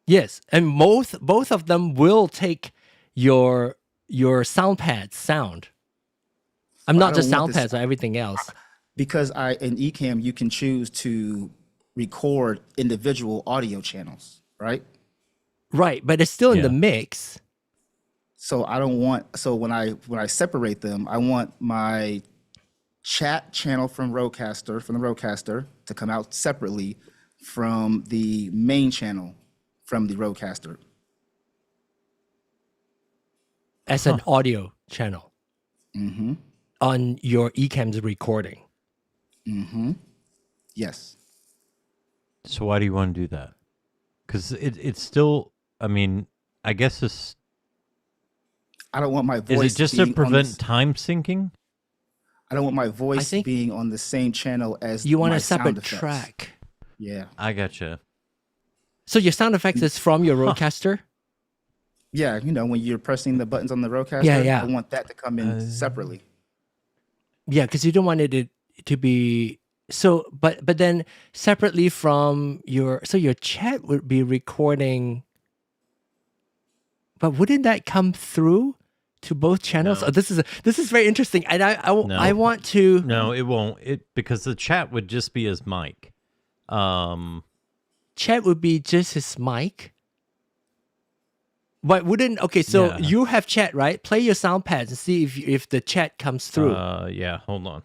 Yes, and both of them will take your sound pads sound. I'm Well, I not just don't sound want this- pads, but everything else. Because in Ecamm you can choose to record individual audio channels, right? Right, but it's still in the Yeah. mix. So I don't want, so when I separate them, I want my chat channel from the RØDECaster to come out separately from the main channel from the RØDECaster. As an audio channel Mm-hmm. on your Ecamm's recording. Mm-hmm. Yes. So why do you want to do that? Because it's still, I mean, I guess this I don't want my is voice it just to being on prevent this, time syncing? I don't want my voice think being on the same channel as You want my a sound separate effects. track. Yeah. I gotcha. So your sound effects is from your RØDECaster? Yeah, you know, when you're pressing the buttons on the RØDECaster, Yeah. I want that to come in separately. Yeah, because you don't want it to be so. But then separately from your chat would be recording. But wouldn't that come through to both channels? No. Oh, this is very interesting, and I No. want to. No, it won't. Because the chat would just be his mic. Chat would be just his mic. But wouldn't so Yeah. you have chat, right? Play your sound pads and see if the chat comes through. Yeah, hold on.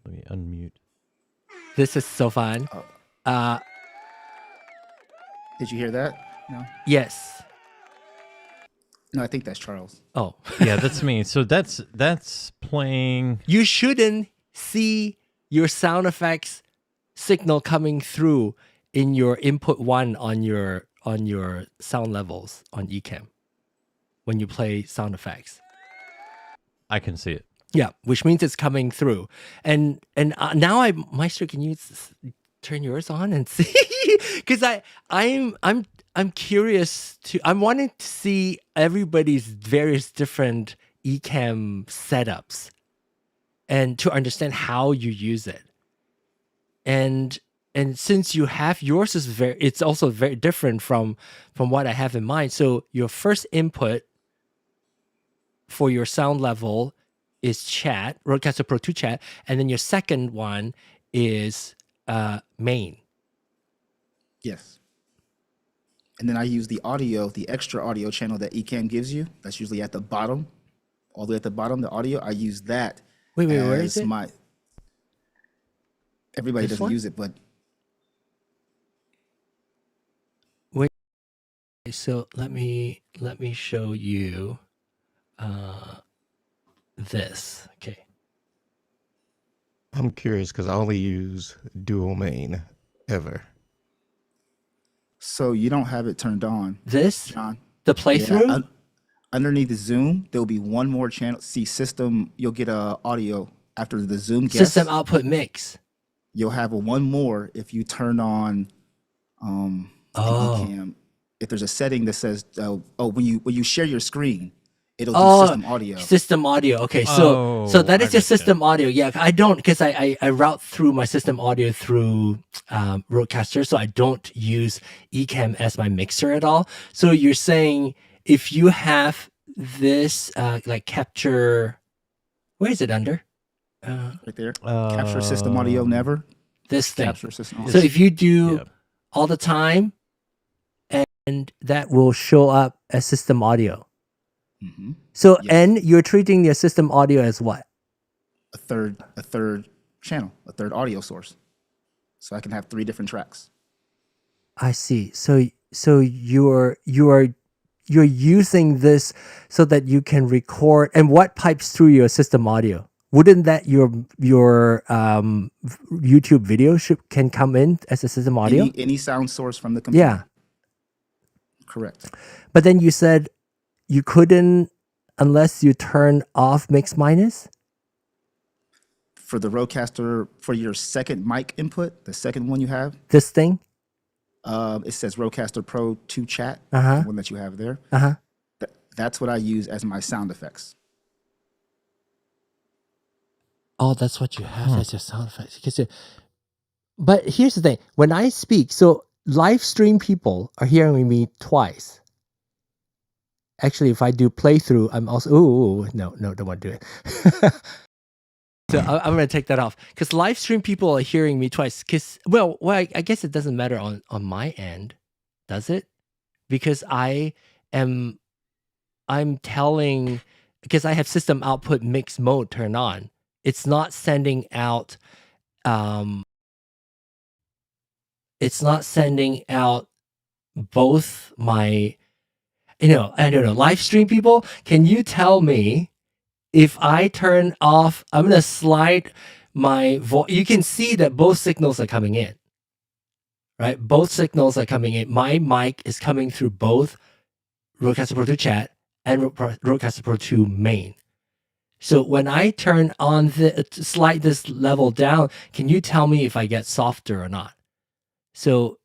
Let me unmute. This is so fun. Did you hear that? No? Yes. No, I think that's Charles. Oh. Yeah, that's me. So that's playing. You shouldn't see your sound effects signal coming through in your input 1 on your sound levels on Ecamm when you play sound effects. I can see it. Yeah, which means it's coming through. And now Maestro, can you turn yours on and see? Because I'm curious I'm wanting to see everybody's various different Ecamm setups and to understand how you use it. And since you have yours it's also very different from what I have in mind. So your first input for your sound level is chat, RØDECaster Pro 2 chat, and then your second one is main. Yes. And then I use the extra audio channel that Ecamm gives you. That's usually at the bottom, all the way at the bottom, the audio. I use that. Wait, where is it? Everybody This doesn't one? use it, but So let me show you this. Okay. I'm curious because I only use dual main ever. so you don't have it turned on, This John. the playthrough. Underneath the Zoom, there'll be one more channel. See system, you'll get audio after the Zoom guest. System output mix. You'll have one more if you turn on the Ecamm. If there's a setting that says when you share your screen, it'll do system audio. System audio. Okay, so that is I your gotcha. system audio. Yeah, I don't because I route through my system audio through RØDECaster, so I don't use Ecamm as my mixer at all. So you're saying if you have this like capture, where is it under? Right there. Capture system audio never. This thing. Capture system audio. So if you do Yeah. all the time, and that will show up as system audio. Mhm. So Yes. and you're treating your system audio as what? a third channel, a third audio source. So I can have 3 different tracks. I see. So you're using this so that you can record, and what pipes through your system audio? Wouldn't that your YouTube video can come in as a system audio? Any sound source from the computer. Yeah. Correct. But then you said you couldn't unless you turn off mix minus? For the RØDECaster, for your second mic input, the second one you have, This thing? it says RØDECaster Pro 2 chat, Uh-huh. the one that you have there. Uh-huh. That's what I use as my sound effects. Oh, that's what you have as your sound effects. But here's the thing. When I speak, so live stream people are hearing me twice. Actually, if I do playthrough, I'm also... no, don't want to do it. So I'm going to take that off because live stream people are hearing me twice. Because I guess it doesn't matter on my end, does it? Because I'm telling, because I have system output mix mode turned on. It's not sending out. It's not sending out both my, I don't know, live stream people. Can you tell me? If I turn off, I'm going to slide my voice. You can see that both signals are coming in, right? Both signals are coming in. My mic is coming through both RØDECaster Pro 2 chat and RØDECaster Pro 2 main. So when I turn on slide this level down, can you tell me if I get softer or not? So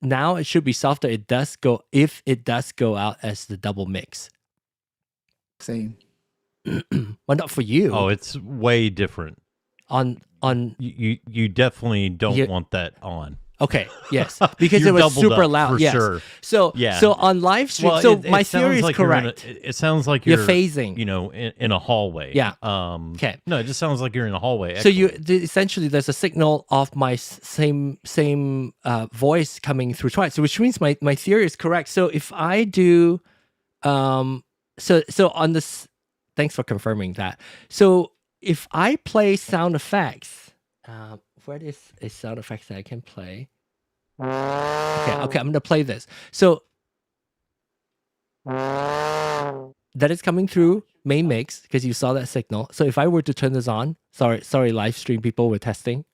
now it should be softer. It does go out as the double mix. Same. Well, not for you. Oh, it's way different. On you definitely don't want that on. Okay, yes, because it was super loud. Yes. Sure. So on live stream, my theory is correct. It sounds like you're phasing. In a hallway. Yeah. Okay. No, it just sounds like you're in a hallway. So essentially there's a signal of my same voice coming through twice. So which means my theory is correct. So if I do, so on this. Thanks for confirming that. So if I play sound effects, where is a sound effects that I can play? Okay, I'm going to play this. So that is coming through main mix because you saw that signal. So if I were to turn this on, sorry, live stream people, we're testing.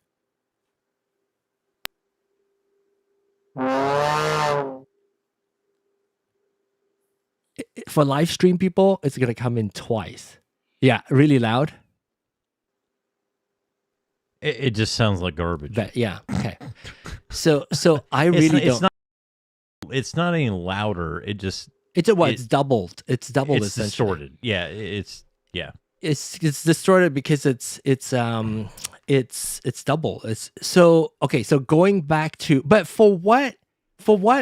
For live stream people, it's going to come in twice. Yeah, really loud. It just sounds like garbage. Yeah, okay. So I really don't. It's not any louder. It's doubled. It's doubled. It's distorted. Yeah, it's distorted because it's double. So going back to, but for what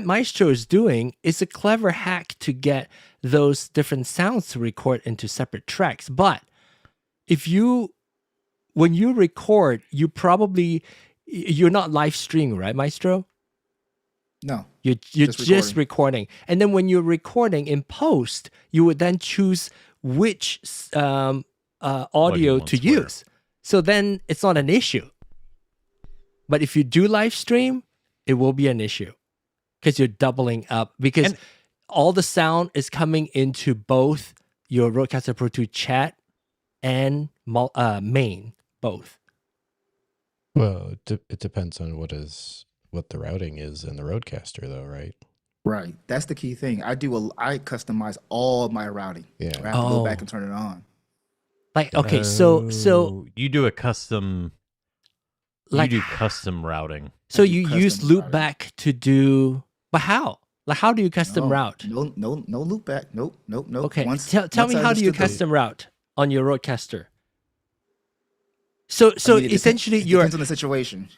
Maestro is doing, it's a clever hack to get those different sounds to record into separate tracks. But when you record, you're not live streaming, right, Maestro? No. You're just recording. And then when you're recording in post, you would then choose which audio to use. So then it's not an issue. But if you do live stream, it will be an issue. Because you're doubling up, because all the sound is coming into both your RØDECaster Pro 2 chat and main, both. Well, it depends on what the routing is in the RØDECaster, though, right? Right. That's the key thing. I customize all my routing. Yeah. I have to go back and turn it on. Like, okay, so you do a custom. You do custom routing. So you use loopback to do, but how? Like, how do you custom route? No loopback. Nope. Okay, tell me, how do you custom route on your RØDECaster? So essentially, it depends on the situation.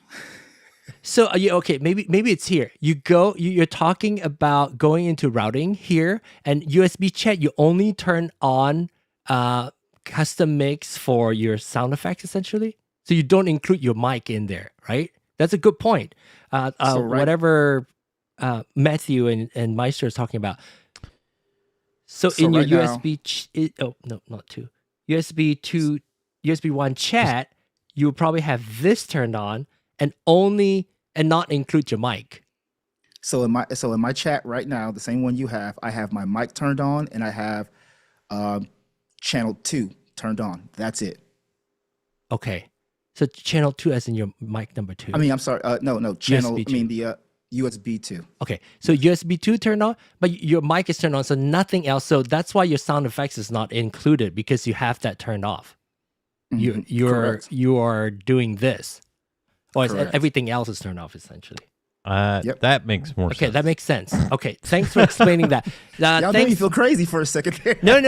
So okay, maybe it's here. You're talking about going into routing here, and USB chat. You only turn on custom mix for your sound effects, essentially. So you don't include your mic in there, right? That's a good point. Whatever Matthew and Maestro is talking about. So in your USB 1 chat, you will probably have this turned on and not include your mic. So in my chat right now, the same one you have, I have my mic turned on and I have channel 2 turned on. That's it. Okay. So channel 2 as in your mic number 2. I mean, I'm sorry. No, channel, USB 2. I mean the USB 2. Okay. So USB 2 turned on, but your mic is turned on, so nothing else. So that's why your sound effects is not included, because you have that turned off. You are doing this. Or everything else is turned off, essentially. That makes more sense. Okay, that makes sense. Okay, thanks for explaining that. Y'all made me feel crazy for a second there. No.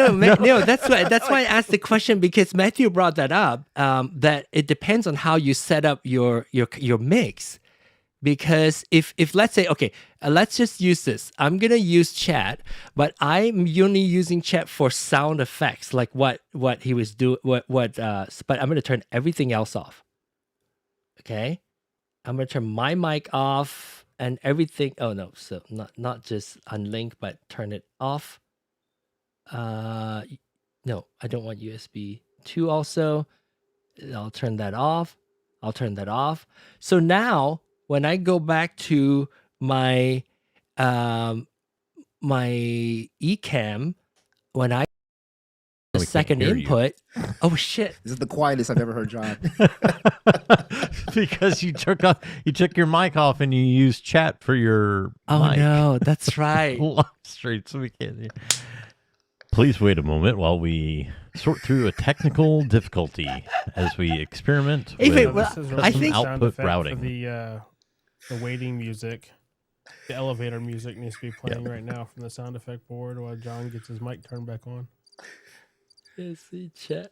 That's why I asked the question, because Matthew brought that up. That it depends on how you set up your mix. Because if let's say, okay, let's just use this. I'm gonna use chat, but I'm only using chat for sound effects, like what he was doing. But I'm gonna turn everything else off. Okay, I'm gonna turn my mic off and everything. Oh no, so not just unlink, but turn it off. No, I don't want USB 2 also. I'll turn that off. I'll turn that off. So now when I go back to my my Ecamm, when I the We can't second hear you. input, oh shit. This is the quietest I've ever heard John. Because you took your mic off and you used chat for your Oh mic. no, that's right. Live stream, so we can't hear. Please wait a moment while we sort through a technical difficulty as we experiment Hey, wait, with well, This is I think- sound output effect routing. for the waiting music. The elevator music needs to be playing right now from the sound effect board while John gets his mic turned back on. See chat.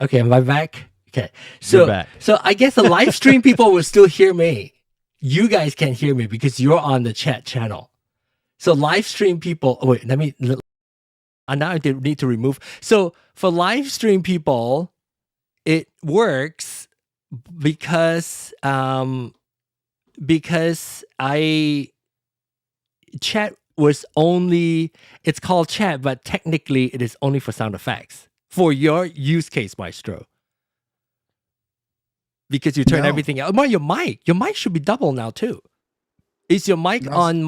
Okay, am I back? Okay. You're So back. so I guess the live stream people will still hear me. You guys can't hear me because you're on the chat channel. So live stream people, oh wait, now I need to remove. So for live stream people, it works because chat was only, it's called chat, but technically it is only for sound effects for your use case, Maestro. Because you turn No. everything out. Well, your mic should be double now too. Is your mic No. on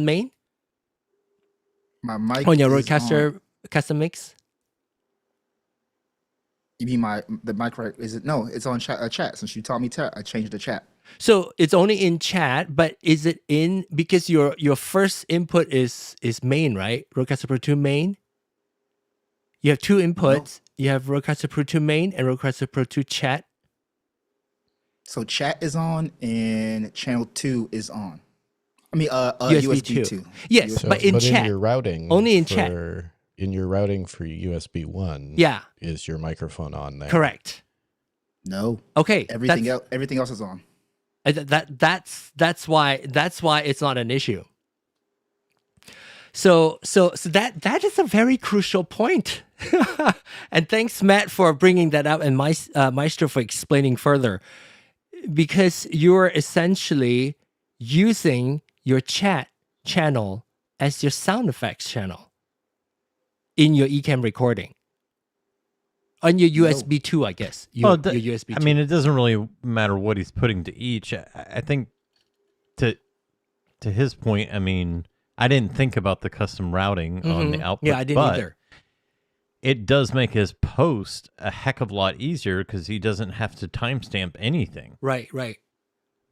main? My mic On your is RØDECaster on. custom mix? You mean the mic right? Is it? No, it's on chat. Since you taught me chat, I changed the chat. So it's only in chat, but is it in, because your first input is main, right? RØDECaster Pro 2 main. You have two inputs. You have RØDECaster Pro 2 main and RØDECaster Pro 2 chat. So chat is on and channel 2 is on. I mean, USB USB 2. 2. Yes, So, but in chat. in your routing, Only in chat. In your routing for USB 1, Yeah, is your microphone on there? correct. No, Okay, everything else is on. that's why it's not an issue. So that is a very crucial point. And thanks, Matt, for bringing that up, and Maestro for explaining further, because you're essentially using your chat channel as your sound effects channel in your Ecamm recording on your USB 2, I guess. Your USB 2. I mean, it doesn't really matter what he's putting to each. I think to his point, I mean, I didn't think about the custom routing on the output. Yeah, I didn't either. It does make his post a heck of a lot easier because he doesn't have to timestamp anything. Right.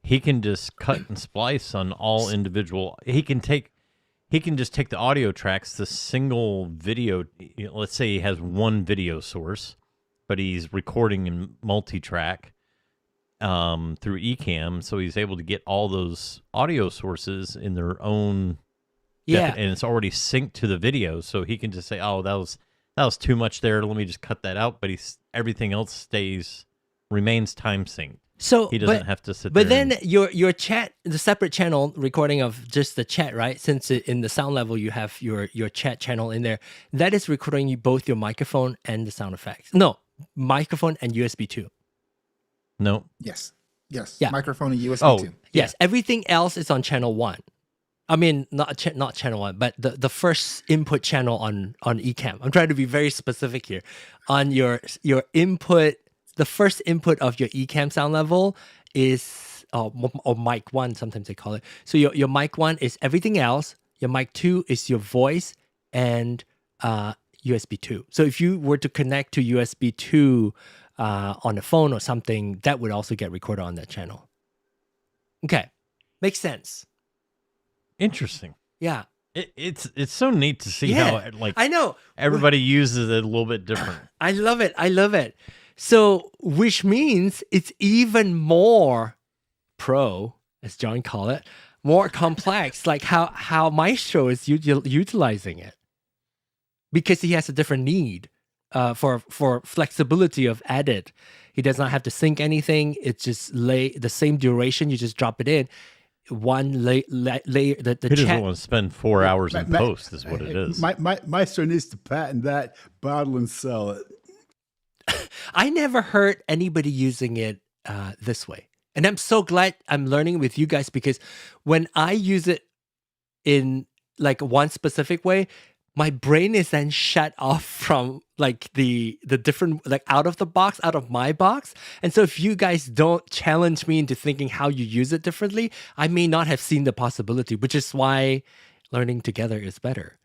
He can just cut and splice on all individual. He can just take the audio tracks, the single video. Let's say he has one video source, but he's recording in multi-track through Ecamm, so he's able to get all those audio sources in their own. Yeah, and it's already synced to the video, so he can just say, "Oh, that was too much there. Let me just cut that out." But everything else remains time synced. so He doesn't have to sit. But there then your chat, the separate channel recording of just the chat, right? Since in the sound level you have your chat channel in there, that is recording you both your microphone and the sound effects. No, microphone and USB 2. no. Yes. Yeah. Microphone and USB Oh, 2. Yes, everything else is on channel 1. I mean, not channel 1, but the first input channel on Ecamm. I'm trying to be very specific here. On your input, the first input of your Ecamm sound level is or mic 1, sometimes they call it. So your mic 1 is everything else. Your mic 2 is your voice and USB 2. So if you were to connect to USB 2 on a phone or something, that would also get recorded on that channel. Okay, makes sense. Interesting. Yeah. It's so neat to see Yeah, how like I know. everybody uses it a little bit different. I love it. So, which means it's even more pro, as John called it, more complex, like how Maestro is utilizing it. Because he has a different need. for flexibility of edit. He does not have to sync anything. It's just the same duration. You just drop it in. One layer. The He doesn't chat. want to spend 4 hours in post, is what it is. Maestro needs to patent that, bottle and sell it. I never heard anybody using it this way. And I'm so glad I'm learning with you guys, because when I use it in like one specific way, my brain is then shut off from like the different, like out of my box. And so if you guys don't challenge me into thinking how you use it differently, I may not have seen the possibility, which is why learning together is better.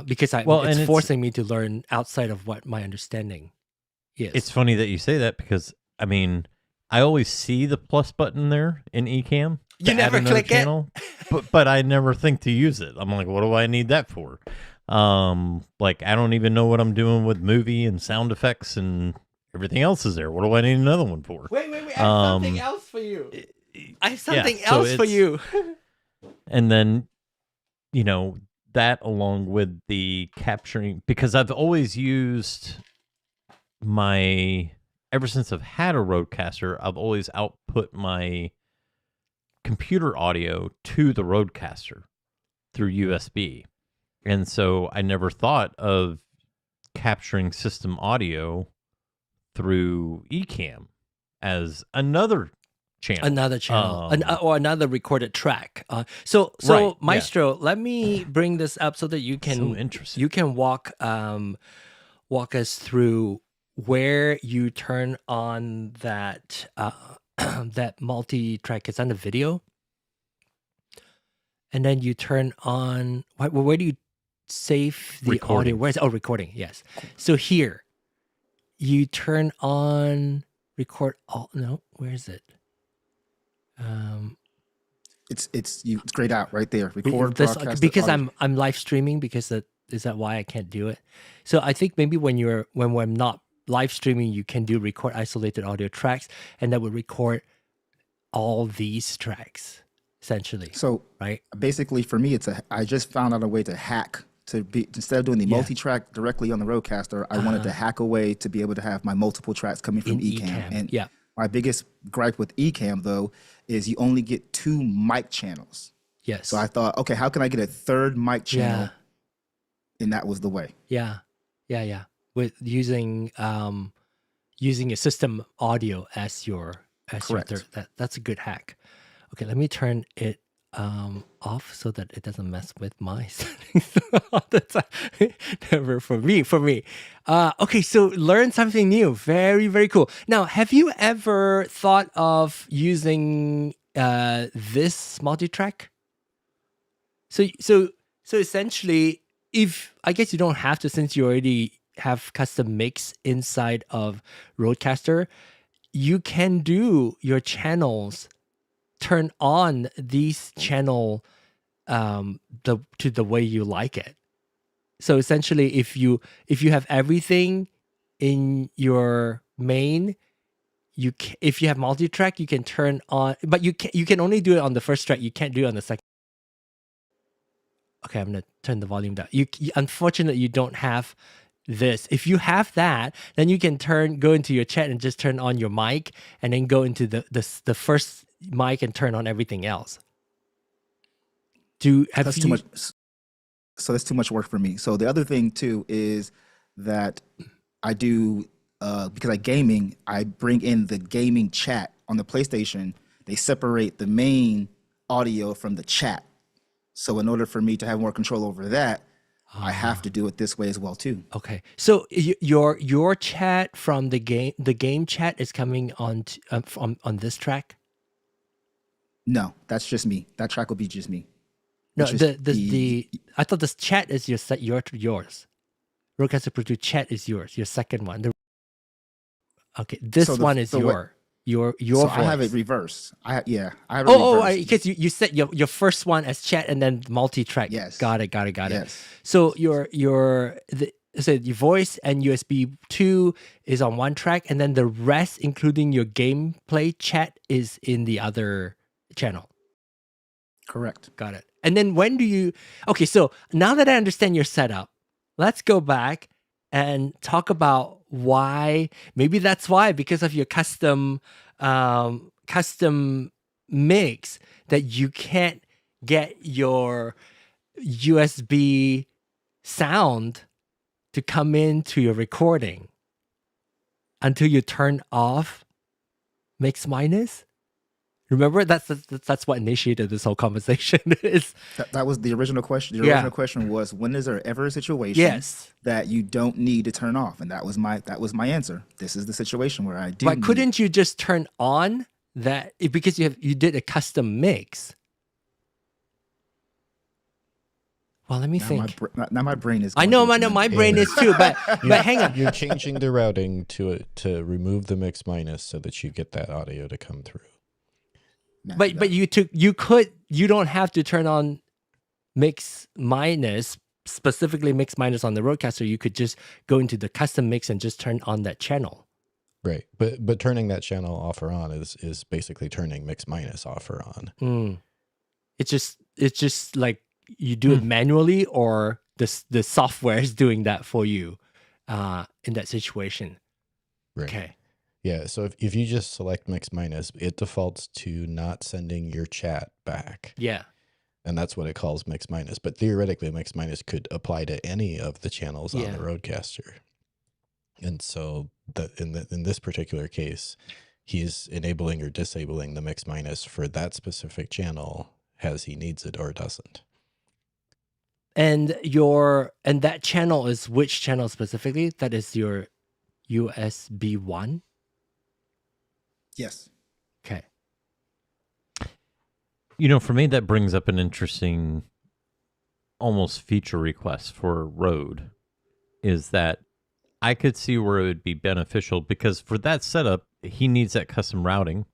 Because it's forcing me to learn outside of what my understanding is. It's funny that you say that, because I mean, I always see the plus button there in Ecamm. You never click channel, but I never think to use it. I'm like, what do I need that for? Like, I don't even know what I'm doing with movie and sound effects and everything else is there. What do I need another one for? Wait. I have something else for you. I have something else for you. And then, you know, that along with the capturing, because I've always used ever since I've had a RØDECaster, I've always output my computer audio to the RØDECaster through USB. And so I never thought of capturing system audio through Ecamm as another channel. Or another recorded track. So Right, Maestro, let me bring this up so that you can So interesting. you can walk us through where you turn on that that multi-track. It's on the video, and then you turn on. Where do you save the audio? Where's recording? Yes. So here, you turn on record all. No, where is it? It's grayed out right there. Record broadcast because audio. I'm live streaming, because is that why I can't do it? So I think maybe when I'm not live streaming, you can do record isolated audio tracks, and that would record all these tracks essentially. So right, basically for me, I just found out a way to hack instead of doing the multi-track directly on the RØDECaster, I wanted to hack a way to be able to have my multiple tracks coming from Ecamm. And my biggest gripe with Ecamm though is you only get 2 mic channels. Yes. So I thought, okay, how can I get a 3rd mic channel? And that was the way. Yeah. With using a system audio as your Correct. That's a good hack. Okay, let me turn it off so that it doesn't mess with my settings all the time. Never for me. Okay, so learn something new. Very, very cool. Now, have you ever thought of using this multi-track? So essentially, if I guess you don't have to, since you already have custom mix inside of RØDECaster, you can do your channels, turn on these channel to the way you like it. So essentially, if you have everything in your main, if you have multi-track, you can turn on, but you can only do it on the first track. You can't do it on the second. Okay, I'm gonna turn the volume down. Unfortunately, you don't have this. If you have that, then you can go into your chat and just turn on your mic, and then go into the first mic and turn on everything else. Too much. So that's too much work for me. So the other thing too is that I do because I bring in the gaming chat on the PlayStation. They separate the main audio from the chat. So in order for me to have more control over that, I have to do it this way as well too. Okay, so your chat from the game chat is coming on on this track. No, that's just me. That track will be just me. No, I thought this chat is yours. RØDECaster Pro 2 chat is yours. Your second one. Okay, this one is your voice. I have it reversed. I have it reversed. Because you set your first one as chat and then multi-track. Yes. Got it. Yes. So your voice and USB 2 is on one track, and then the rest, including your gameplay chat, is in the other channel. Correct. Got it. And then when do you... Okay, so now that I understand your setup, let's go back and talk about why. Maybe that's why, because of your custom mix, that you can't get your USB sound to come into your recording until you turn off mix minus. Remember, that's what initiated this whole conversation. That was the original question. The original question was, when is there ever a situation that you don't need to turn off? And that was my answer. This is the situation where I do. But couldn't you just turn on that, because you did a custom mix? Well, let me think. Now my brain is. I know, my brain is too. But hang on. You're changing the routing to remove the mix minus so that you get that audio to come through. But you don't have to turn on mix minus, specifically mix minus on the RØDECaster. You could just go into the custom mix and just turn on that channel. Right. But turning that channel off or on is basically turning mix minus off or on. It's just like you do it manually, or the software is doing that for you in that situation. Right. Okay. Yeah, so if you just select mix minus, it defaults to not sending your chat back. Yeah. And that's what it calls mix minus. But theoretically, mix minus could apply to any of the channels on the RØDECaster. And so in this particular case, he's enabling or disabling the mix minus for that specific channel as he needs it or doesn't. And that channel is which channel specifically? That is your USB 1? Yes. Okay. For me, that brings up an interesting, almost feature request for Rode, is that I could see where it would be beneficial, because for that setup, he needs that custom routing.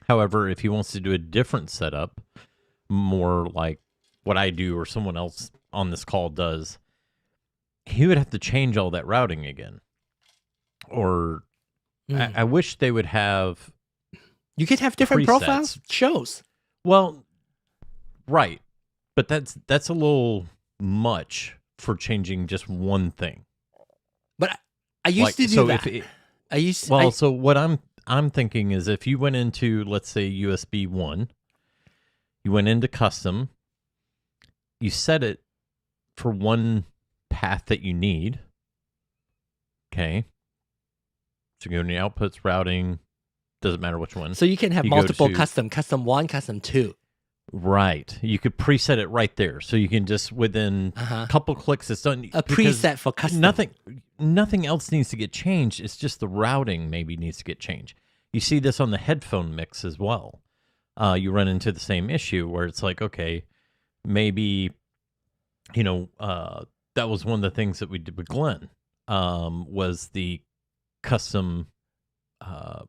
However, if he wants to do a different setup, more like what I do or someone else on this call does, he would have to change all that routing again. Or I wish they would have. You could have different profiles, shows. Well, right, but that's a little much for changing just one thing. But I used to do that. So what I'm thinking is, if you went into, let's say, USB 1, you went into custom, you set it for one path that you need. Okay. So you go into outputs, routing, doesn't matter which one. So you can have multiple custom 1, custom 2. Right. You could preset it right there. So you can just, within a couple clicks, it's done. A preset for custom. Nothing else needs to get changed. It's just the routing maybe needs to get changed. You see this on the headphone mix as well. You run into the same issue where it's like, okay, maybe, that was one of the things that we did with Glenn, was the custom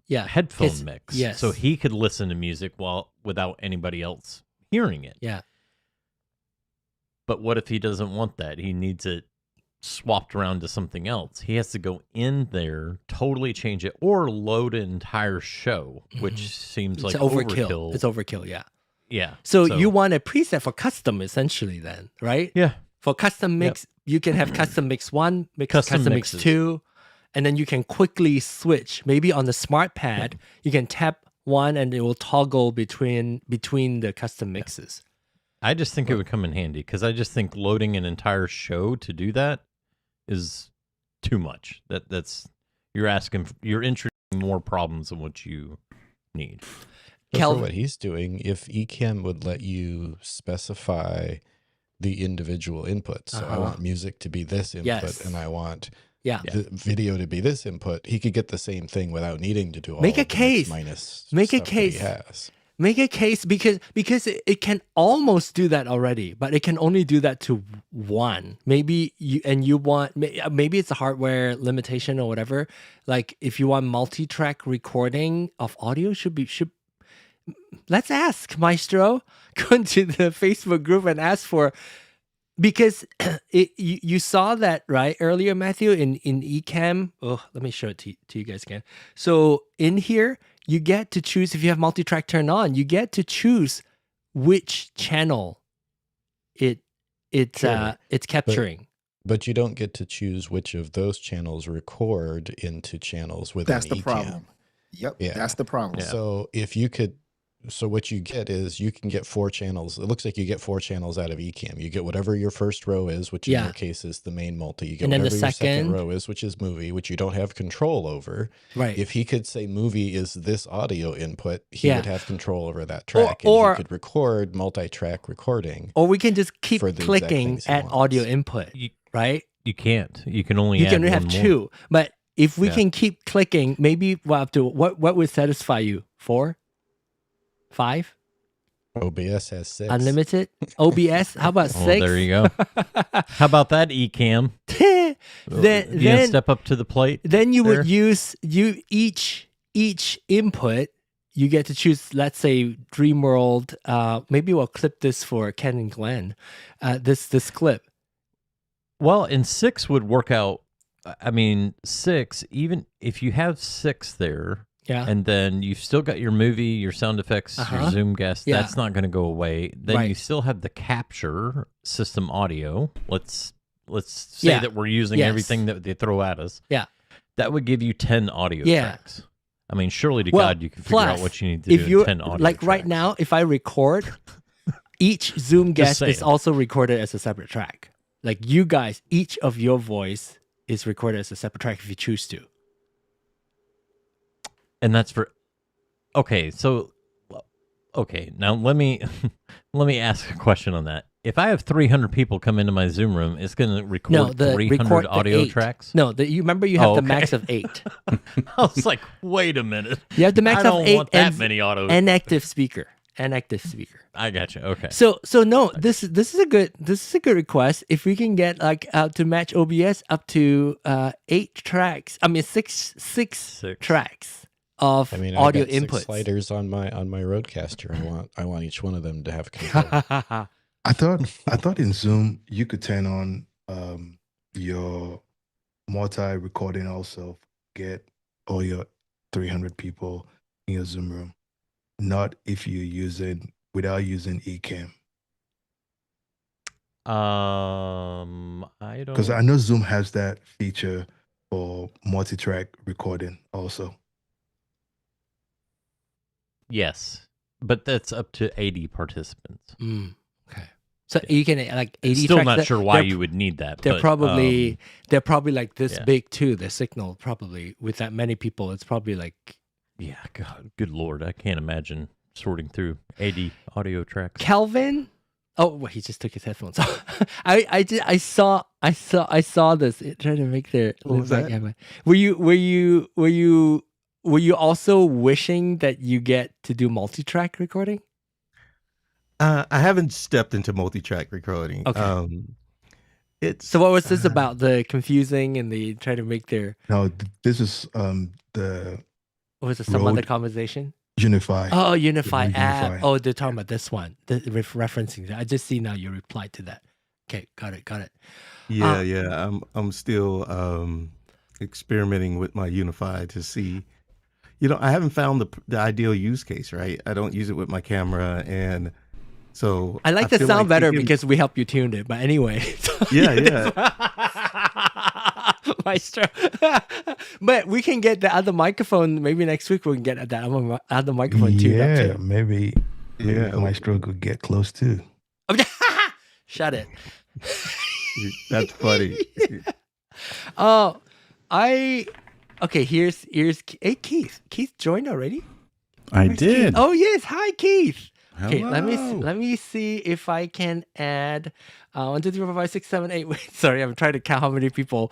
headphone mix. Yes. So he could listen to music without anybody else hearing it. Yeah. But what if he doesn't want that? He needs it swapped around to something else. He has to go in there, totally change it, or load an entire show, which seems like overkill. It's overkill, yeah. Yeah. So you want a preset for custom, essentially, then, right? Yeah. For custom mix, you can have custom mix 1, custom mix 2, and then you can quickly switch. Maybe on the smart pad, you can tap 1 and it will toggle between the custom mixes. I just think it would come in handy, because I just think loading an entire show to do that is too much. You're introducing more problems than what you need. For what he's doing, if Ecamm would let you specify the individual inputs, so I want music to be this input, and I want the video to be this input, he could get the same thing without needing to do all Make a the case. minus Make a stuff that case. he has. Make a case, because it can almost do that already, but it can only do that to 1. Maybe maybe it's a hardware limitation or whatever. Like if you want multi-track recording of audio, let's ask Maestro. Go into the Facebook group and ask for, because you saw that right earlier, Matthew, in Ecamm. Oh, let me show it to you guys again. So in here, you get to choose, if you have multi-track turned on, you get to choose which channel it's capturing. But you don't get to choose which of those channels record into channels within That's the Ecamm. problem. Yep, Yeah. that's the problem. So if you could, so what you get is you can get 4 channels. It looks like you get 4 channels out of Ecamm. You get whatever your first row is, which in your case is the main multi. You get And then whatever the your second second row is, which is movie, which you don't have control over. Right. If he could say movie is this audio input, he Yeah. would have control over that track, Or- and he could record multi-track recording. Or we can just keep for the exact clicking things he at wants. audio input, right? You can't. You can only You add can one have more. 2, but if we Yeah. can keep clicking, maybe up to what would satisfy you? 4, 5, OBS has 6. unlimited. OBS. How about 6? Oh, there you go. How about that, Ecamm? then You gonna step up to the plate. then you there? would use each input. You get to choose. Let's say Dreamworld. Maybe we'll clip this for Ken and Glenn. This clip. Well, and 6 would work out. I mean, 6. Even if you have 6 there. Yeah. And then you've still got your movie, your sound effects, your Zoom guest. Yeah. That's not going to go away. Then Right. you still have the capture system audio. Let's say Yeah. that we're using Yes. everything that they throw at us. Yeah. That would give you 10 audio Yeah. tracks. I mean, surely to Well, God, you can figure out plus, what you need to if do you're in 10 audio like right tracks. now, if I record, each Zoom guest is saying. also recorded as a separate track. Like you guys, each of your voice is recorded as a separate track if you choose to. And that's for okay, so okay, now let me let me ask a question on that. If I have 300 people come into my Zoom room, it's going to record No, the 300 record the audio 8. tracks? No, you remember you have Oh, the okay. max of 8. I was like, wait a minute. You have the max I of don't 8 want that many auto. and active speaker. And active speaker. I got you. Okay. So no, this is a good request. If we can get like to match OBS up to 8 tracks. I mean 6 tracks of I mean, audio I've got 6 inputs. sliders on my RØDECaster. I want each one of them to have control. I thought in Zoom you could turn on your multi-recording also, get all your 300 people in your Zoom room. Not if you're using without using Ecamm. I don't. Because I know Zoom has that feature for multi-track recording also. Yes, but that's up to 80 participants. Okay. So you can like 80 Still tracks. not sure why they're- you would need that. They're but, probably like this yeah. big too. The signal probably with that many people, it's probably like yeah. God, good Lord, I can't imagine sorting through 80 audio tracks. Calvin. Oh, well, he just took his headphones off. I saw this. It tried to make their. What was that? Were you also wishing that you get to do multi-track recording? I haven't stepped into multi-track recording. Okay. It's So what was this about? The confusing and the try to make their. No, this is the What was it? Some other Rode- conversation? Unify. Oh, Unify Rode app. Unify. Oh, they're talking about this one. Referencing that. I just see now you replied to that. Okay, got it. yeah. I'm still experimenting with my Unify to see. I haven't found the ideal use case. Right, I don't use it with my camera, and so I like the feel sound like better it can- because we help you tune it. But anyway. Yeah. Maestro. But we can get the other microphone. Maybe next week we can get that other microphone tuned up Yeah, too. maybe Yeah. Maestro could get close too. Shut it. That's funny. Oh, okay. Here's hey Keith. Keith joined already. I Where's did. Keith? Oh yes, hi Keith. Okay, Hello. let me see if I can add 1, 2, 3, 4, 5, 6, 7, 8. Wait, sorry, I'm trying to count how many people.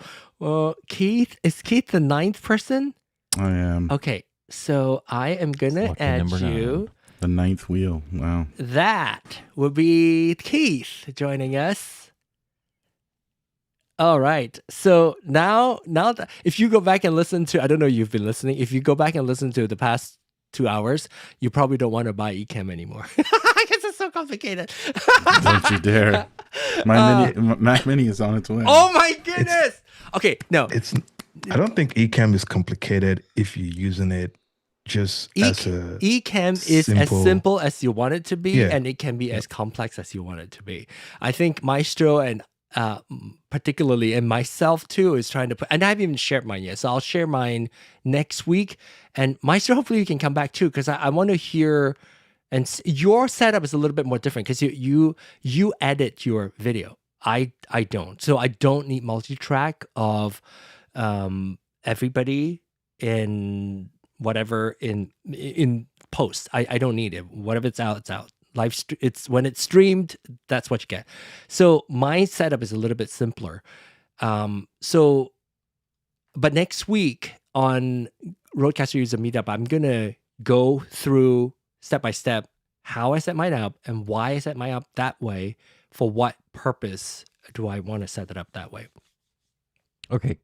Keith, is Keith the 9th person? I am Okay, so I am gonna Lucky add number you. the 9th wheel. Wow. That would be Keith joining us. All right. So now that if you go back and listen to, I don't know, you've been listening. If you go back and listen to the past 2 hours, you probably don't want to buy Ecamm anymore because it's so complicated. Don't you dare. My Mac Mini is on its way. Oh my goodness. Okay, no. I don't think Ecamm is complicated if you're using it just as a Ecamm is as simple as you want it to be, Yeah. and it can be as complex as you want it to be. I think Maestro and particularly, and myself too, is trying to put, and I haven't even shared mine yet. So I'll share mine next week. And Maestro, hopefully you can come back too, because I want to hear, and your setup is a little bit more different because you edit your video. I don't. So I don't need multi-track of everybody in whatever in post. I don't need it. Whatever it's out, it's out. It's when it's streamed, that's what you get. So my setup is a little bit simpler. But next week on RØDECaster User Meetup, I'm gonna go through step by step how I set mine up and why I set mine up that way. For what purpose do I want to set it up that way? Okay.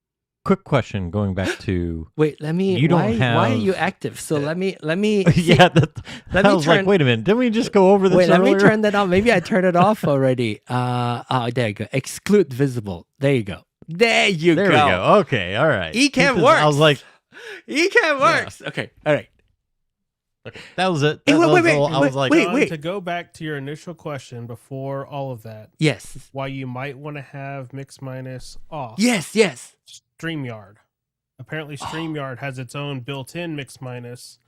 Quick question going back to wait, let me. You don't why are you have- active? So let me. yeah, let I me was turn. like, wait a minute, didn't we just go over this Wait, let me earlier? turn that on. Maybe I turned it off already. There you go. Exclude visible. There you go. There you There go. we go. Okay, all right. Ecamm Because works. I was like, Ecamm works. Okay. All right. that was it. Hey, That wait, was wait, all- I wait, was like, wait. John, to go back to your initial question before all of that, Yes. why you might want to have mix minus off. Yes. Yes. StreamYard. Apparently, StreamYard has its own built-in mix minus.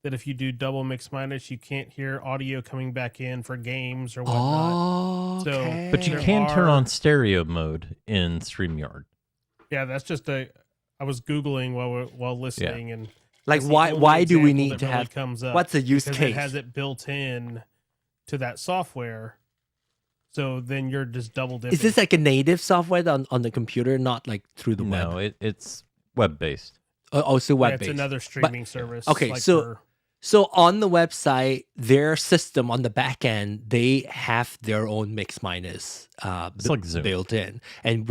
That if you do double mix minus, you can't hear audio coming back in for games or whatnot. So- Okay. but you There can turn are- on stereo mode in StreamYard. Yeah, that's just I was googling while listening, and like that's the why? only Why do we example need that to really have? comes up What's the use because case? it has it built in to that software. So then you're just double dipping. Is this like a native software on the computer, not like through the web? No, it's web based. Also Yeah, web it's based. another streaming service. okay, like so- for- So on the website, their system on the back end, they have their own mix minus It's like Zoom. built in, and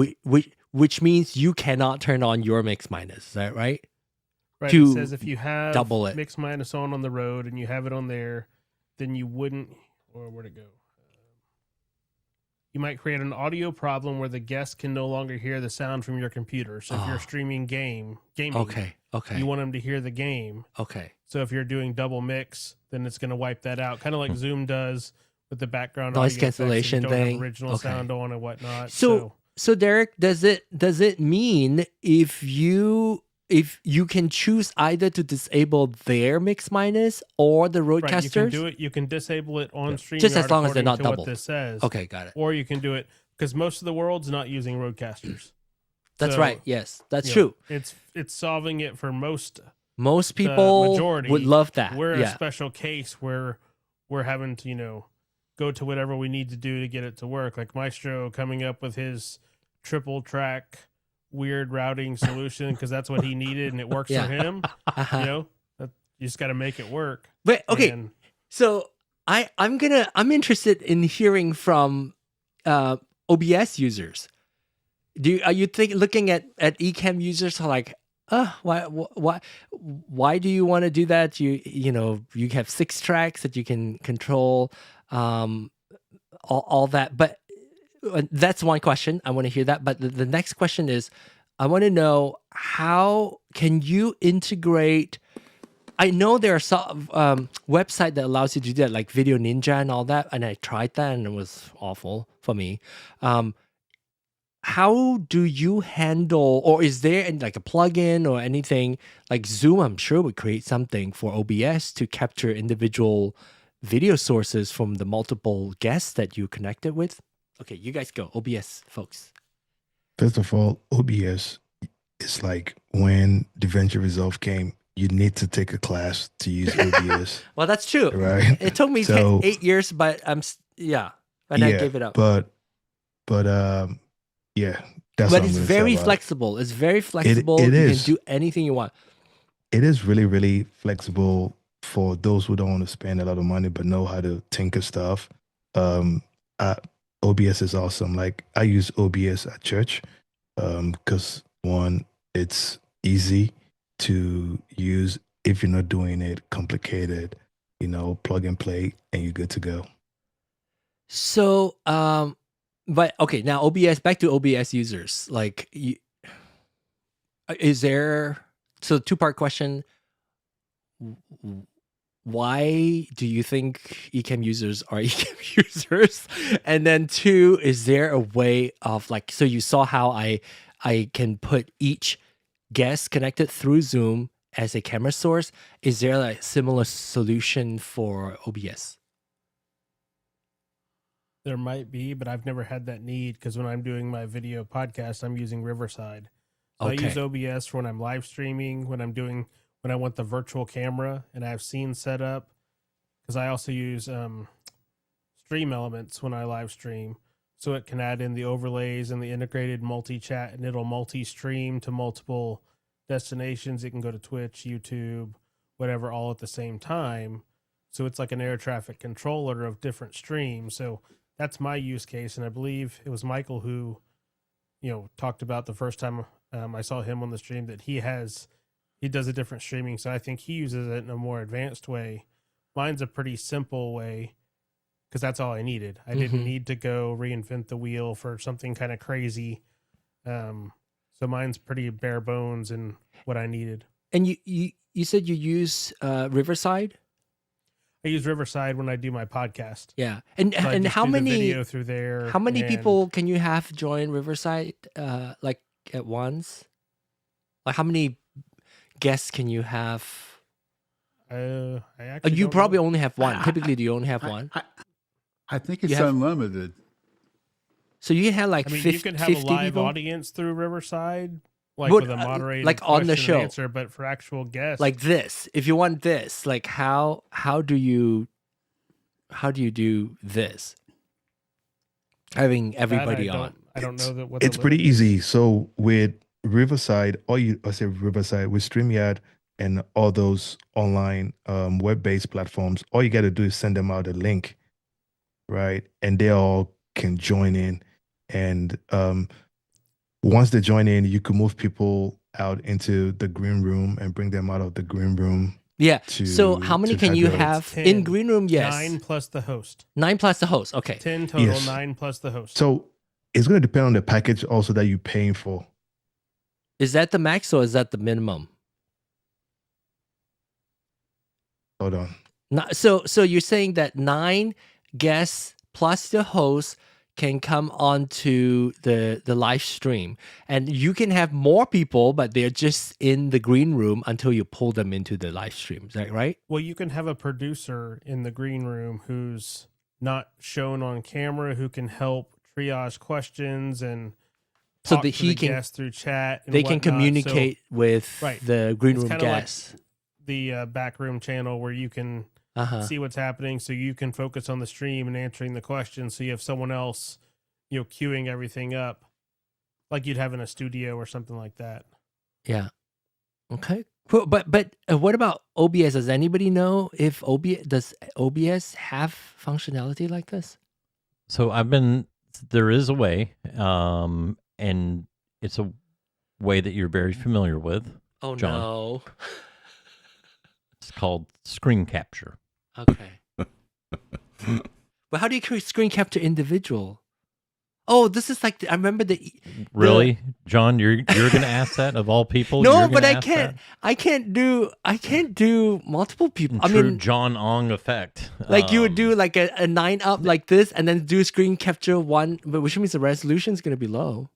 which means you cannot turn on your mix minus. Is that right? right, to it says if you have double it. mix minus on the road and you have it on there, then you wouldn't. Or where'd it go? You might create an audio problem where the guest can no longer hear the sound from your computer. So if you're Oh. streaming gaming, Okay. Okay. you want them to hear the game. okay. So if you're doing double mix, then it's going to wipe that out, kind of like Zoom does with the background Noise audio effects if you cancellation don't have thing. original Okay. sound on and whatnot. So Derek, does it mean if you can choose either to disable their mix minus or the right, you can RØDECasters? do it. You can disable it on StreamYard Just as long as they're according not to doubled. what this says. Okay, got it. Or you can do it because most of the world's not using RØDECasters. That's So, right. Yes, that's you know, true. It's solving it for most. Most people majority, would love that. We're a yeah. special case where we're having to, go to whatever we need to do to get it to work. Like Maestro coming up with his triple track weird routing solution because that's what he needed and it works Yeah. for him. Uh-huh. You just got to make it work. But okay, And so I'm interested in hearing from OBS users. Are you looking at Ecamm users are like, why do you want to do that? You have 6 tracks that you can control, all that. But that's one question. I want to hear that. But the next question is, I want to know, how can you integrate? I know there are some website that allows you to do that, like Video Ninja and all that, and I tried that and it was awful for me. How do you handle, or is there like a plugin or anything like Zoom? I'm sure would create something for OBS to capture individual video sources from the multiple guests that you connected with. Okay, you guys go, OBS folks. First of all, OBS is like when DaVinci Resolve came, you need to take a class to use OBS, Well, that's true. right? It took me So- 8 years, but and I gave it up. But yeah, that's But what I'm it's gonna say very about it. flexible. It's very flexible. it You is. can do anything you want. It is really, really flexible for those who don't want to spend a lot of money but know how to tinker stuff. OBS is awesome. Like I use OBS at church because one, it's easy to use if you're not doing it complicated. Plug and play, and you're good to go. So, but okay, now OBS, back to OBS users. Like, is there, so 2-part question. why do you think Ecamm users are Ecamm users? And then 2, is there a way of like, so you saw how I can put each guest connected through Zoom as a camera source. Is there a similar solution for OBS? There might be, but I've never had that need because when I'm doing my video podcast, I'm using Riverside. So I use OBS for when I'm live streaming, when I want the virtual camera and I have scenes set up, because I also use Stream Elements when I live stream. So it can add in the overlays and the integrated multi-chat, and it'll multi-stream to multiple destinations. It can go to Twitch, YouTube, whatever, all at the same time. So it's like an air traffic controller of different streams. So that's my use case. And I believe it was Michael who, talked about the first time I saw him on the stream that he does a different streaming. So I think he uses it in a more advanced way. Mine's a pretty simple way because that's all I needed. I didn't need to go reinvent the wheel for something kind of crazy. So mine's pretty bare bones in what I needed. And you said you use Riverside? I use Riverside when I do my podcast. Yeah. And So I and just how do the many video through there? how many and people can you have join Riverside like at once? Like how many guests can you have? I actually You don't probably know. only have one. Typically, do you only have one? I think it's You have- unlimited. So you can have like I mean, 50, you can have a 50 live people? audience through Riverside, like But, with a moderated like on the question show. and answer, but for actual guests, Like this. If you want this, like how do you do this? Having that everybody I on. don't know that what It's the pretty limit is. easy. So with Riverside, Riverside with StreamYard and all those online web-based platforms, all you got to do is send them out a link, right? And they all can join in. And once they join in, you can move people out into the green room and bring them out of the green room. Yeah. So how many to can you have your- have 10. in green room? Yes. 9 plus the host. 9 plus the host. Okay. 10 total, Yes. 9 plus the host. So it's going to depend on the package also that you're paying for. Is that the max or is that the minimum? Hold on. So you're saying that 9 guests plus the host can come onto the live stream, and you can have more people, but they're just in the green room until you pull them into the live stream. Is that right? Well, you can have a producer in the green room who's not shown on camera, who can help triage questions and So talk that to he the can- guests through chat. And They can whatnot. So communicate with Right. the green It's room kinda like- guests. the back room channel where you can see what's happening, so you can focus on the stream and answering the questions. So you have someone else, queuing everything up, like you'd have in a studio or something like that. Yeah. Okay. Cool. But what about OBS? Does anybody know if OBS have functionality like this? So there is a way, and it's a way that you're very familiar with. Oh John. no. It's called screen capture. Okay. But how do you screen capture individual? Oh, this is like I remember the Really, John? You're going to ask that of all people? No, You're but gonna I ask can't. that? I can't do multiple people. I True mean, John Ong effect. like you would do like a 9 up like this, and then do screen capture one, but which means the resolution is going to be low.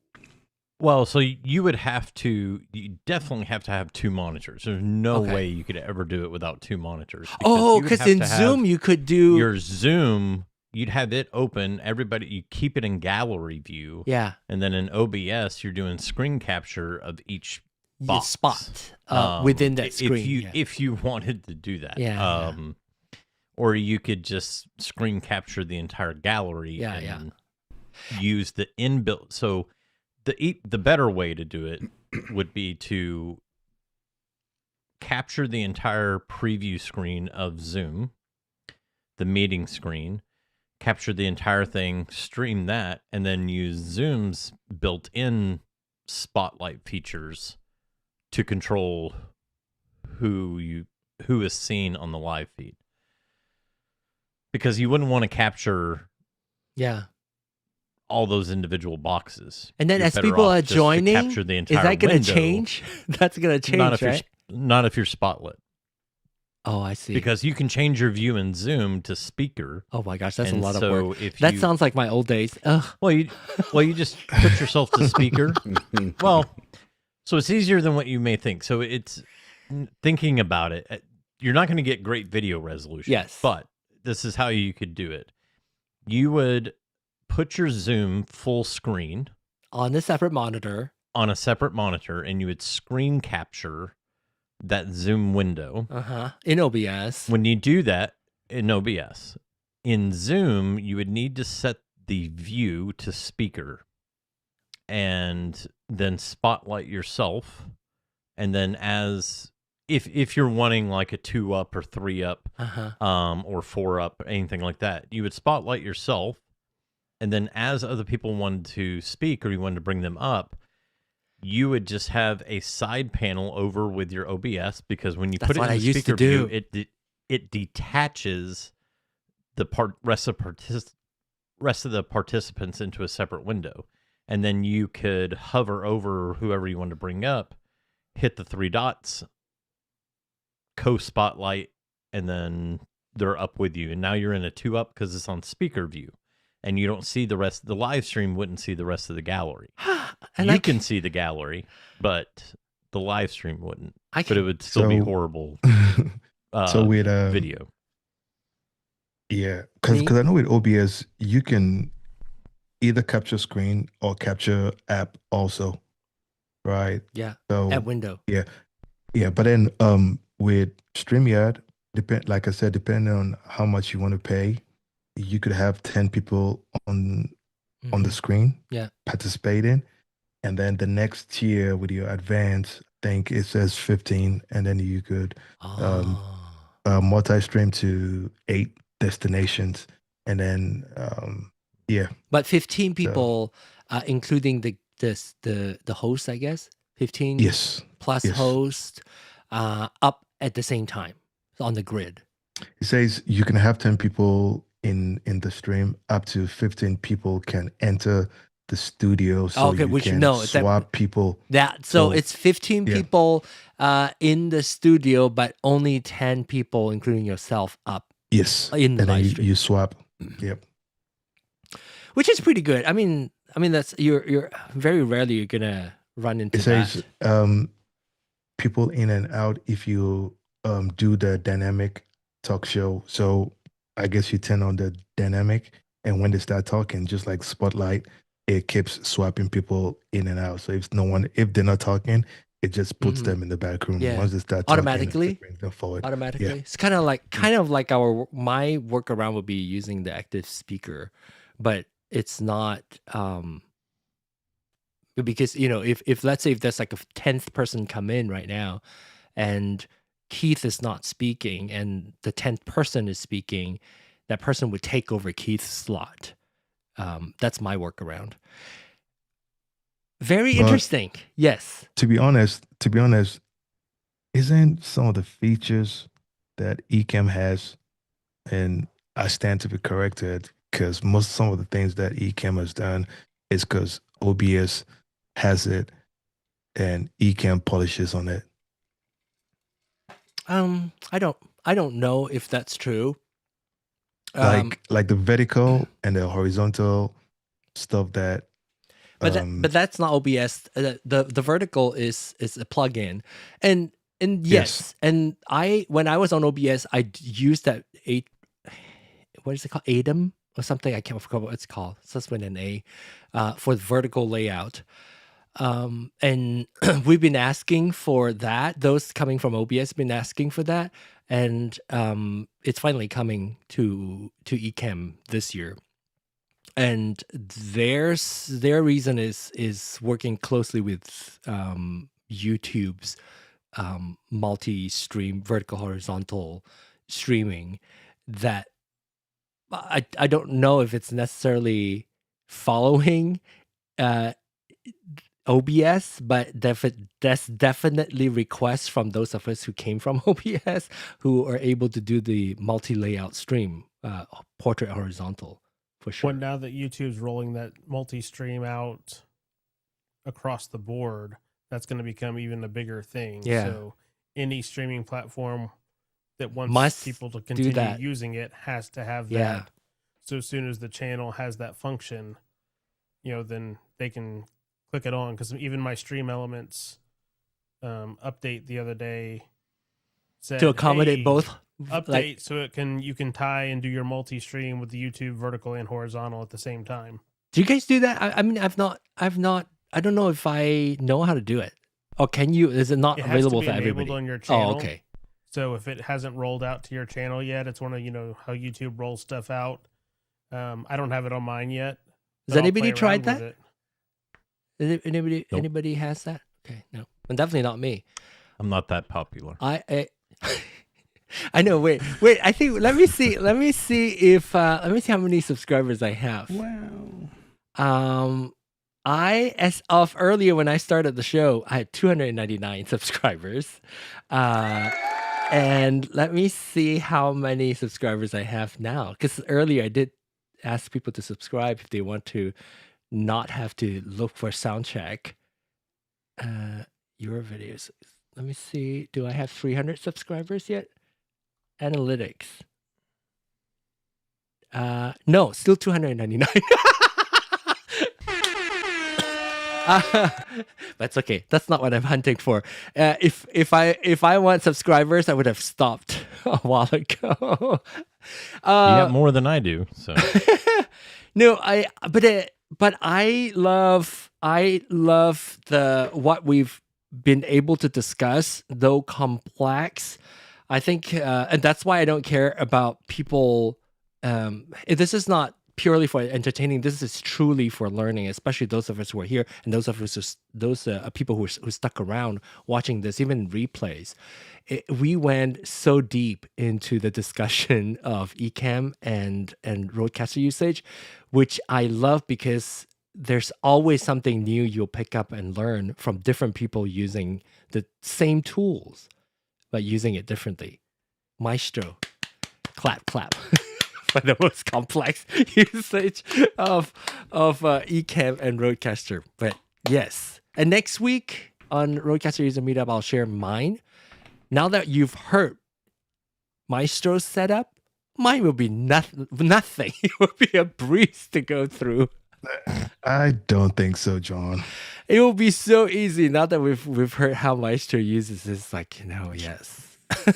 Well, so you definitely have to have 2 monitors. There's no Okay. way you could ever do it without 2 monitors. Oh, because in Zoom you could do your Zoom, you'd have it open. Everybody, you keep it in gallery view. yeah And then in OBS, you're doing screen capture of each the box. spot within that screen. If you wanted to do that. Yeah, Or you could just screen capture the entire gallery Yeah, and use the inbuilt. So the better way to do it would be to capture the entire preview screen of Zoom, the meeting screen, capture the entire thing, stream that, and then use Zoom's built-in spotlight features to control who is seen on the live feed. Because you wouldn't want to capture yeah. all those individual boxes. And then You're as better people off are just to joining, capture the is entire that going to window. change? That's going to change, Not if right? not if you're spotlit. Oh, I see. Because you can change your view in Zoom to speaker. Oh my gosh, that's a And lot of so work. if That you- sounds like my old days. Ugh. Well, you just put yourself to speaker. Well, so it's easier than what you may think. So it's thinking about it. You're not going to get great video resolution. Yes. But this is how you could do it. You would put your Zoom full screen On a separate monitor. on a separate monitor, and you would screen capture that Zoom window. In OBS. When you do that in OBS, in Zoom, you would need to set the view to speaker and then spotlight yourself. And then if you're wanting like a 2 up or 3 up, or 4 up, anything like that, you would spotlight yourself. And then as other people wanted to speak or you wanted to bring them up, you would just have a side panel over with your OBS, because when you put it in the speaker view, it detaches the rest of the participants into a separate window. And then you could hover over whoever you want to bring up, hit the 3 dots, co-spotlight, and then they're up with you. And now you're in a 2 up because it's on speaker view. And you don't see the rest. The live stream wouldn't see the rest of the gallery. And you can see the gallery, but the live stream wouldn't. But it would still be horrible. So with video. Yeah, because I know with OBS you can either capture screen or capture app also, right? Yeah. So at window. Yeah. But then with StreamYard, like I said, depending on how much you want to pay, you could have 10 people on the screen participating, and then the next tier with your advanced, I think it says 15, and then you could multi-stream to 8 destinations, and then But 15 people, including the host, I guess. 15 plus host up at the same time on the grid. It says you can have 10 people in the stream. Up to 15 people can enter the studio, so you can swap people. So it's 15 people in the studio, but only 10 people, including yourself, up. Yes, in the live stream. You swap. Yep. Which is pretty good. I mean that's you're very rarely you're gonna run into that. It says people in and out if you do the dynamic talk show. So I guess you turn on the dynamic, and when they start talking, just like Spotlight, it keeps swapping people in and out. So if they're not talking, it just puts them in the back room. Yeah. Once they start automatically, talking, it brings them forward. Automatically. Yeah. It's kind of like my workaround would be using the active speaker, but it's not because if let's say if there's like a 10th person come in right now, and Keith is not speaking and the 10th person is speaking, that person would take over Keith's slot. That's my workaround. Very interesting. Yes. To be honest, isn't some of the features that Ecamm has, and I stand to be corrected, because some of the things that Ecamm has done is because OBS has it and Ecamm polishes on it. I don't know if that's true. Like the vertical and the horizontal stuff that. But that's not OBS. The vertical is a plugin, and yes, and when I was on OBS, I used that what is it called, Ecamm or something? I can't forget what it's called. It's just with an A, for the vertical layout. And we've been asking for that. Those coming from OBS have been asking for that, and it's finally coming to Ecamm this year. And their reason is working closely with YouTube's multi-stream vertical horizontal streaming, that I don't know if it's necessarily following OBS, but that's definitely requests from those of us who came from OBS who are able to do the multi-layout stream, portrait horizontal, for sure. Well, now that YouTube's rolling that multi-stream out across the board, that's going to become even a bigger thing. Yeah. So any streaming platform that wants Must people to do continue that. using it has to have Yeah. that. So as soon as the channel has that function, then they can click it on. Because even my stream elements update the other day said, To accommodate "Hey, both. update so you can tie and do your multi-stream with the YouTube vertical and horizontal at the same time." Do you guys do that? I mean, I've not. I don't know if I know how to do it. Or can you? Is it not It has to available be for enabled everybody? on your channel. Oh, okay. So if it hasn't rolled out to your channel yet, it's one of how YouTube rolls stuff out. I don't have it on mine yet. Has but I'll anybody play tried around that? with it. Is it, anybody Nope. anybody has that? Okay, no, and definitely not me. I'm not that popular. I I know. Wait. I think let me see if let me see how many subscribers I have. Wow. As of earlier when I started the show, I had 299 subscribers. And let me see how many subscribers I have now. Because earlier I did ask people to subscribe if they want to not have to look for sound check. Your videos. Let me see. Do I have 300 subscribers yet? Analytics. No, still 299. That's okay. That's not what I'm hunting for. If I want subscribers, I would have stopped a while ago. You got more than I do, so No, but I love the what we've been able to discuss, though complex. I think, and that's why I don't care about people. This is not purely for entertaining. This is truly for learning, especially those of us who are here and those of us those people who stuck around watching this, even replays. We went so deep into the discussion of Ecamm and RØDECaster usage, which I love because there's always something new you'll pick up and learn from different people using the same tools, but using it differently. Maestro, clap. For the most complex usage of Ecamm and RØDECaster. But yes. And next week on RØDECaster User Meetup, I'll share mine. Now that you've heard Maestro's setup, mine will be nothing. It will be a breeze to go through. I don't think so, John. It will be so easy now that we've heard how Maestro uses this. Like, yes.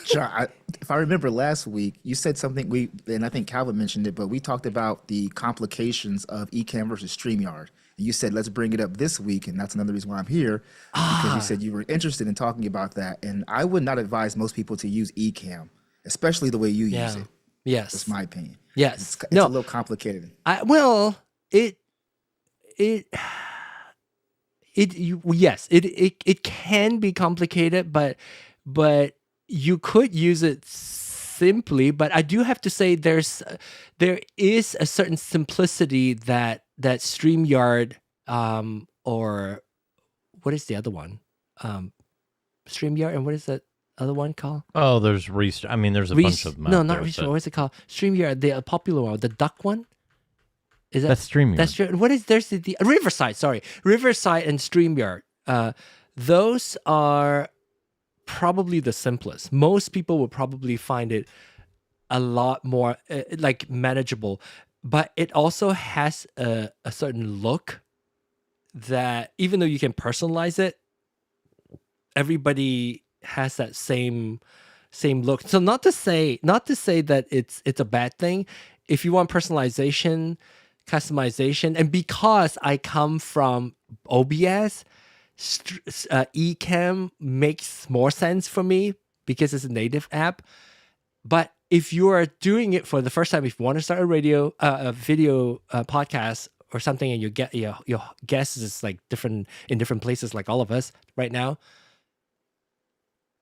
John, if I remember last week, you said something and I think Calvin mentioned it, but we talked about the complications of Ecamm versus StreamYard. And you said, let's bring it up this week. And that's another reason why I'm here, because you said you were interested in talking about that. And I would not advise most people to use Ecamm, especially the way you use it. Yes. That's my opinion. Yes. It's a little complicated. It can be complicated, but you could use it simply. But I do have to say there is a certain simplicity that StreamYard or what is the other one? StreamYard, and what is that other one called? Oh, there's Restart. I mean, there's a bunch of them. No, not Restart. What is it called? StreamYard, the popular one, the duck one. Is that's StreamYard? That's true. What is there's the Riverside? Sorry, Riverside and StreamYard. Those are probably the simplest. Most people will probably find it a lot more like manageable, but it also has a certain look that even though you can personalize it, everybody has that same look. So not to say that it's a bad thing. If you want personalization, customization, and because I come from OBS, Ecamm makes more sense for me because it's a native app. But if you are doing it for the first time, if you want to start a video podcast or something, and you get your guest is like different in different places, like all of us right now,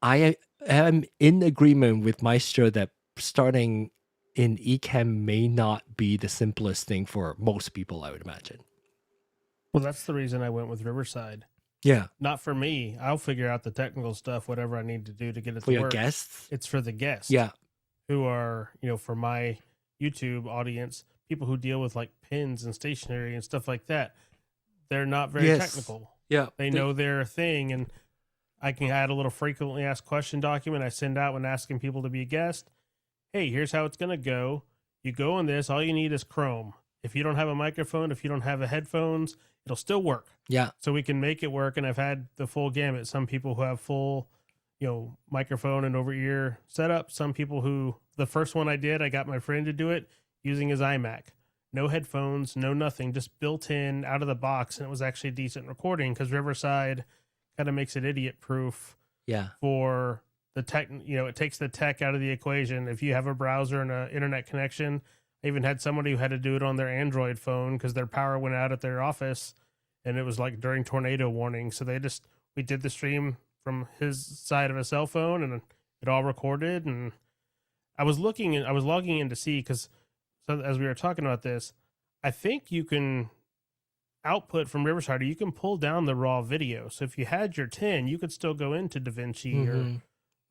I am in agreement with Maestro that starting in Ecamm may not be the simplest thing for most people, I would imagine. Well, that's the reason I went with Riverside. Yeah. Not for me. I'll figure out the technical stuff, whatever I need to do to get it for to your work. Guests? It's for the guests. Yeah. Who are, for my YouTube audience, people who deal with like pins and stationery and stuff like that. They're not very technical. Yeah. They know their thing. And I can add a little frequently asked question document I send out when asking people to be a guest. Hey, here's how it's going to go. You go on this, all you need is Chrome. If you don't have a microphone, if you don't have a headphones, it'll still work. Yeah. So we can make it work. And I've had the full gamut. Some people who have full, microphone and over ear setup. Some people who, the first one I did, I got my friend to do it using his iMac. No headphones, no nothing, just built in out of the box. And it was actually a decent recording because Riverside kind of makes it idiot proof. Yeah. For the tech, it takes the tech out of the equation. If you have a browser and an internet connection, I even had somebody who had to do it on their Android phone because their power went out at their office and it was like during tornado warning. So we did the stream from his side of a cell phone and it all recorded. And I was logging in to see, because as we were talking about this, I think you can output from Riverside, or you can pull down the raw video. So if you had your 10, you could still go into DaVinci or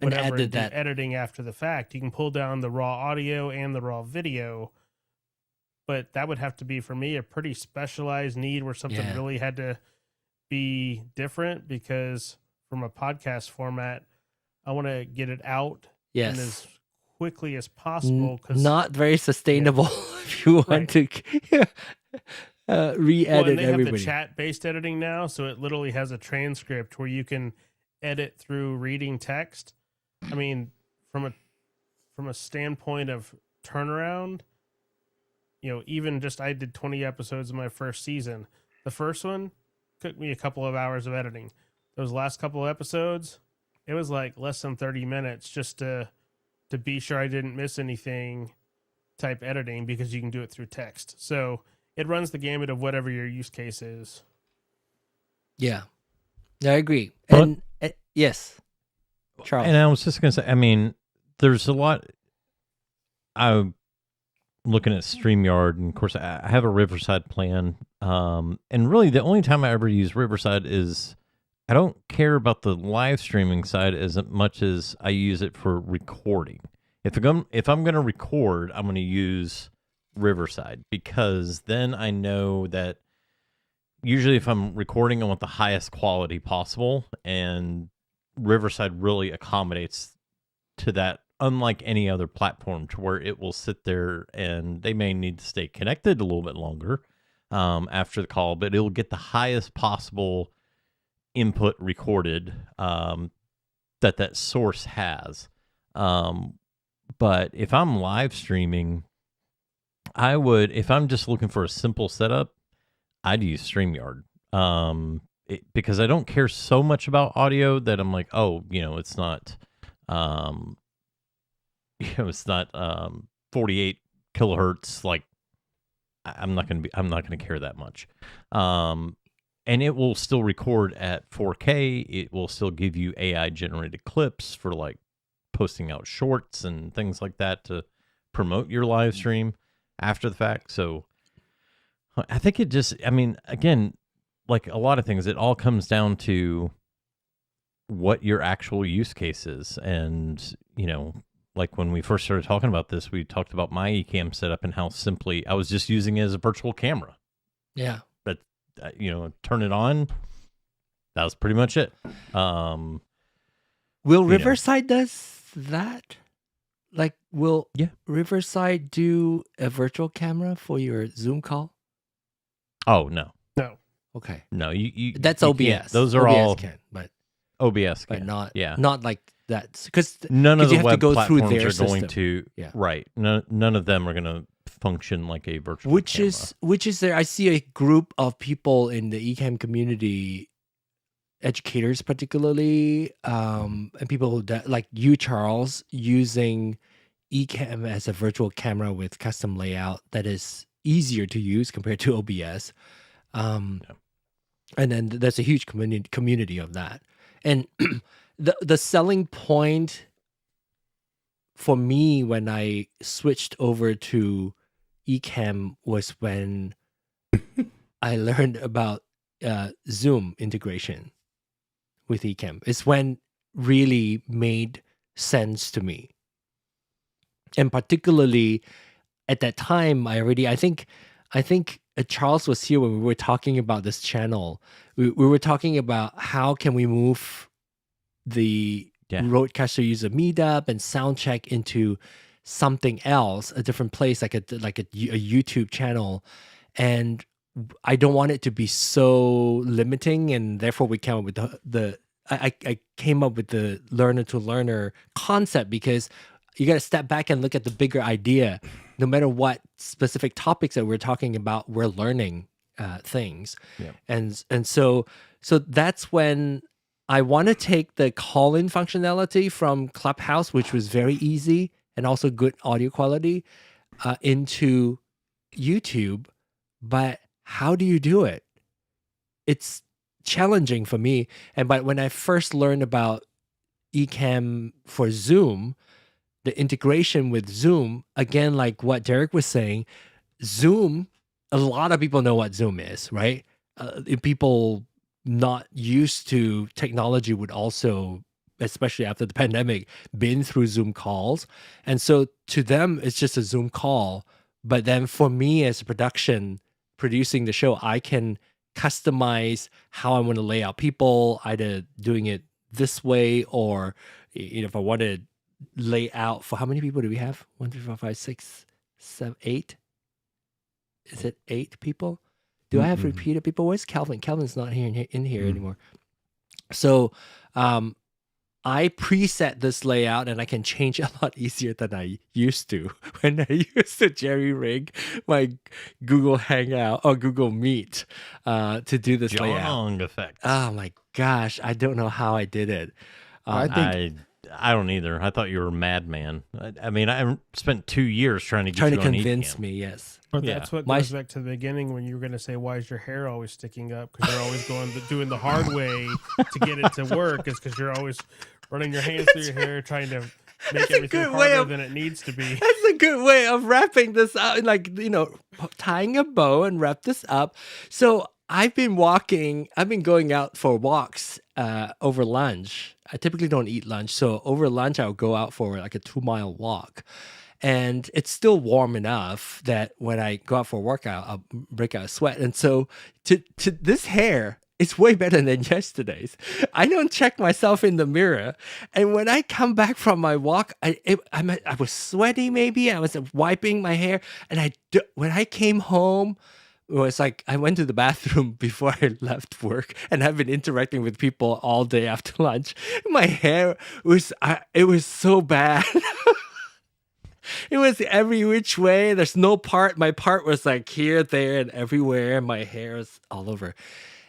whatever and do editing after the fact. You can pull down the raw audio and the raw video, but that would have to be, for me, a pretty specialized need where something really had to be different, because from a podcast format, I want to get it out and as quickly as possible. Cause not very sustainable if you want to re-edit they everybody. have the chat-based editing now, so it literally has a transcript where you can edit through reading text. I mean, from a standpoint of turnaround, even just, I did 20 episodes in my first season. The first one took me a couple of hours of editing. Those last couple of episodes, it was like less than 30 minutes just to be sure I didn't miss anything type editing, because you can do it through text. So it runs the gamut of whatever your use case is. Yeah, I agree. And yes, Charles. And I was just going to say, I mean, there's a lot. I'm looking at StreamYard, and of course, I have a Riverside plan. And really, the only time I ever use Riverside is, I don't care about the live streaming side as much as I use it for recording. If I'm going to record, I'm going to use Riverside, because then I know that usually if I'm recording, I want the highest quality possible, and Riverside really accommodates to that, unlike any other platform, to where it will sit there and they may need to stay connected a little bit longer after the call, but it'll get the highest possible input recorded that source has. But if I'm live streaming, I would, if I'm just looking for a simple setup, I'd use StreamYard. Because I don't care so much about audio that I'm like, it's not, it's not 48 kilohertz. Like, I'm not going to care that much. And it will still record at 4K. It will still give you AI generated clips for like posting out shorts and things like that to promote your live stream after the fact. So I think it just, I mean, again, like a lot of things, it all comes down to what your actual use case is. And, like when we first started talking about this, we talked about my Ecamm setup and how simply I was just using it as a virtual camera. Yeah. But, turn it on. That was pretty much it. Will Riverside does that? Like, will Riverside do a virtual camera for your Zoom call? Oh, no. No. Okay. No, you that's you OBS. can't. Those are OBS all but OBS but can. not like that, because none of the you have web to go through platforms their are going system. to right. None of them are going to function like a virtual camera. Which is there. I see a group of people in the Ecamm community, educators particularly, and people that, like you, Charles, using Ecamm as a virtual camera with custom layout that is easier to use compared to OBS. And then there's a huge community of that. And the selling point for me when I switched over to Ecamm was when I learned about Zoom integration with Ecamm. It's when really made sense to me. And particularly at that time, I think Charles was here when we were talking about this channel. We were talking about how can we move the Yeah. RØDECaster user meetup and sound check into something else, a different place, like a YouTube channel. And I don't want it to be so limiting, and therefore we came up with I came up with the learner to learner concept, because you got to step back and look at the bigger idea. No matter what specific topics that we're talking about, we're learning things. Yeah. And so that's when I want to take the call-in functionality from Clubhouse, which was very easy and also good audio quality, into YouTube. But how do you do it? It's challenging for me. But when I first learned about Ecamm for Zoom, the integration with Zoom, again, like what Derek was saying, Zoom, a lot of people know what Zoom is, right? People not used to technology would also, especially after the pandemic, been through Zoom calls. And so to them, it's just a Zoom call. But then for me as a producing the show, I can customize how I want to lay out people, either doing it this way, or if I want to lay out for how many people do we have? 1, 2, 4, 5, 6, 7, 8. Is it 8 people? Do I have repeated people? Where's Calvin? Calvin's not here in here anymore. So I preset this layout, and I can change a lot easier than I used to when I used to jerry rig my Google Hangout or Google Meet to do this layout. Long effect. Oh my gosh, I don't know how I did it. I don't either. I thought you were a madman. I mean, I spent 2 years trying to convince me. Yes, but that's what goes back to the beginning when you were going to say, "Why is your hair always sticking up?" Because you're always doing the hard way to get it to work. Is because you're always running your hands through your hair, trying to make everything harder than it needs to be. That's a good way of wrapping this up, like tying a bow and wrap this up. So I've been going out for walks over lunch. I typically don't eat lunch. So over lunch, I'll go out for like a 2-mile walk. And it's still warm enough that when I go out for a workout, I'll break out a sweat. And so to this hair, it's way better than yesterday's. I don't check myself in the mirror. And when I come back from my walk, I was sweaty maybe. I was wiping my hair. And when I came home, it was like I went to the bathroom before I left work, and I've been interacting with people all day after lunch. My hair was so bad. It was every which way. There's no part. My part was like here, there, and everywhere. My hair is all over.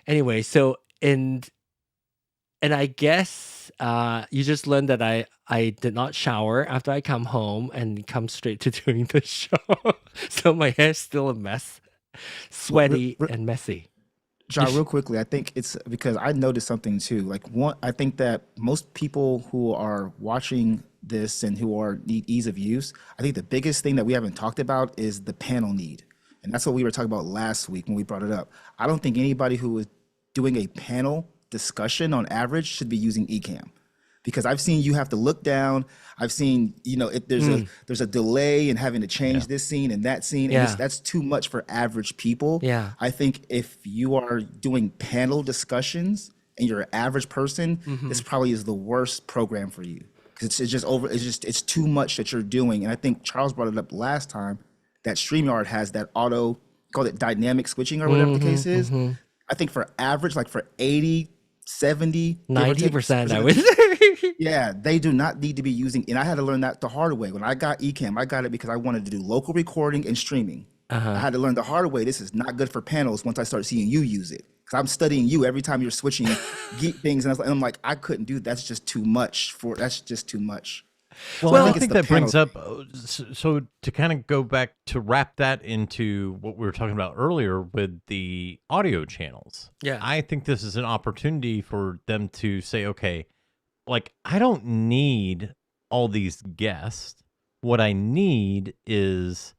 Anyway, so and I guess you just learned that I did not shower after I come home and come straight to doing the show. So my hair's still a mess. Sweaty and messy. John, real quickly, I think it's because I noticed something too. Like I think that most people who are watching this and who need ease of use, I think the biggest thing that we haven't talked about is the panel need. And that's what we were talking about last week when we brought it up. I don't think anybody who is doing a panel discussion on average should be using Ecamm. Because I've seen you have to look down. I've seen, if there's a delay in having to change this scene and that scene. And that's too much for average people. Yeah. I think if you are doing panel discussions and you're an average person, this probably is the worst program for you. Because it's too much that you're doing. And I think Charles brought it up last time that StreamYard has that call it dynamic switching or whatever the case is. I think for average, like for 80, 70, 90%, I would say. Yeah, they do not need to be using, and I had to learn that the hard way. When I got Ecamm, I got it because I wanted to do local recording and streaming. I had to learn the hard way. This is not good for panels once I start seeing you use it. Because I'm studying you every time you're switching geek things, and I'm like, I couldn't do that. That's just too much. That's just too much. Well, I think that brings up, so to kind of go back to wrap that into what we were talking about earlier with the audio channels. Yeah. I think this is an opportunity for them to say, okay, like, I don't need all these guests. What I need is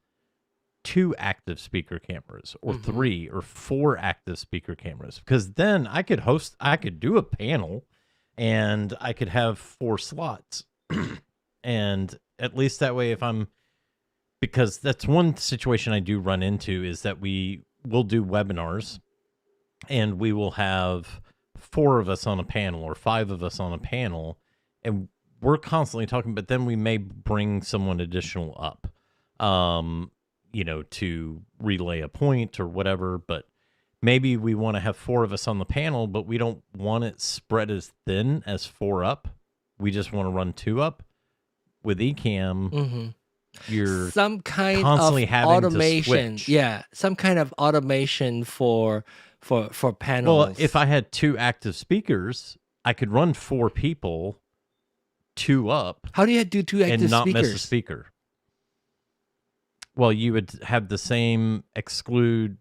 2 active speaker cameras or 3 or 4 active speaker cameras, because then I could do a panel and I could have 4 slots. And at least that way, because that's one situation I do run into, is that we will do webinars and we will have 4 of us on a panel or 5 of us on a panel, and we're constantly talking, but then we may bring someone additional up, to relay a point or whatever. But maybe we want to have 4 of us on the panel, but we don't want it spread as thin as 4 up. We just want to run 2 up. With Ecamm, you're some kind constantly of having automation. to switch. Yeah, some kind of automation for panels. Well, if I had 2 active speakers, I could run 4 people, 2 up. How do you do 2 active and not speakers? miss a speaker? Well, you would have the same exclude.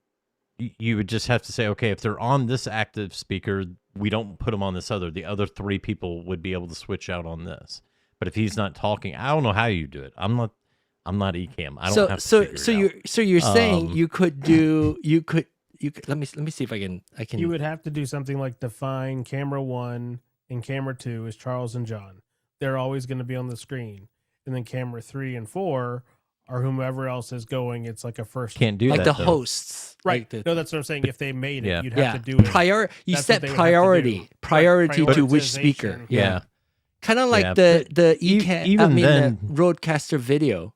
You would just have to say, okay, if they're on this active speaker, we don't put them on this other. The other 3 people would be able to switch out on this. But if he's not talking, I don't know how you do it. I'm not Ecamm. I don't have to figure it out. You're saying you could let me see if I can You would have to do something like define camera 1 and camera 2 is Charles and John. They're always going to be on the screen. And then camera 3 and 4 are whomever else is going. It's like a first. Can't do like that, the though. hosts. Right. Like No, that's what I'm saying. If they made it, Yeah. you'd have to do it. You That's set what they would have to priority. do. Priority Right, to which speaker. prioritization. Yeah. Kind of like Yeah, the but even the then- RØDECaster video.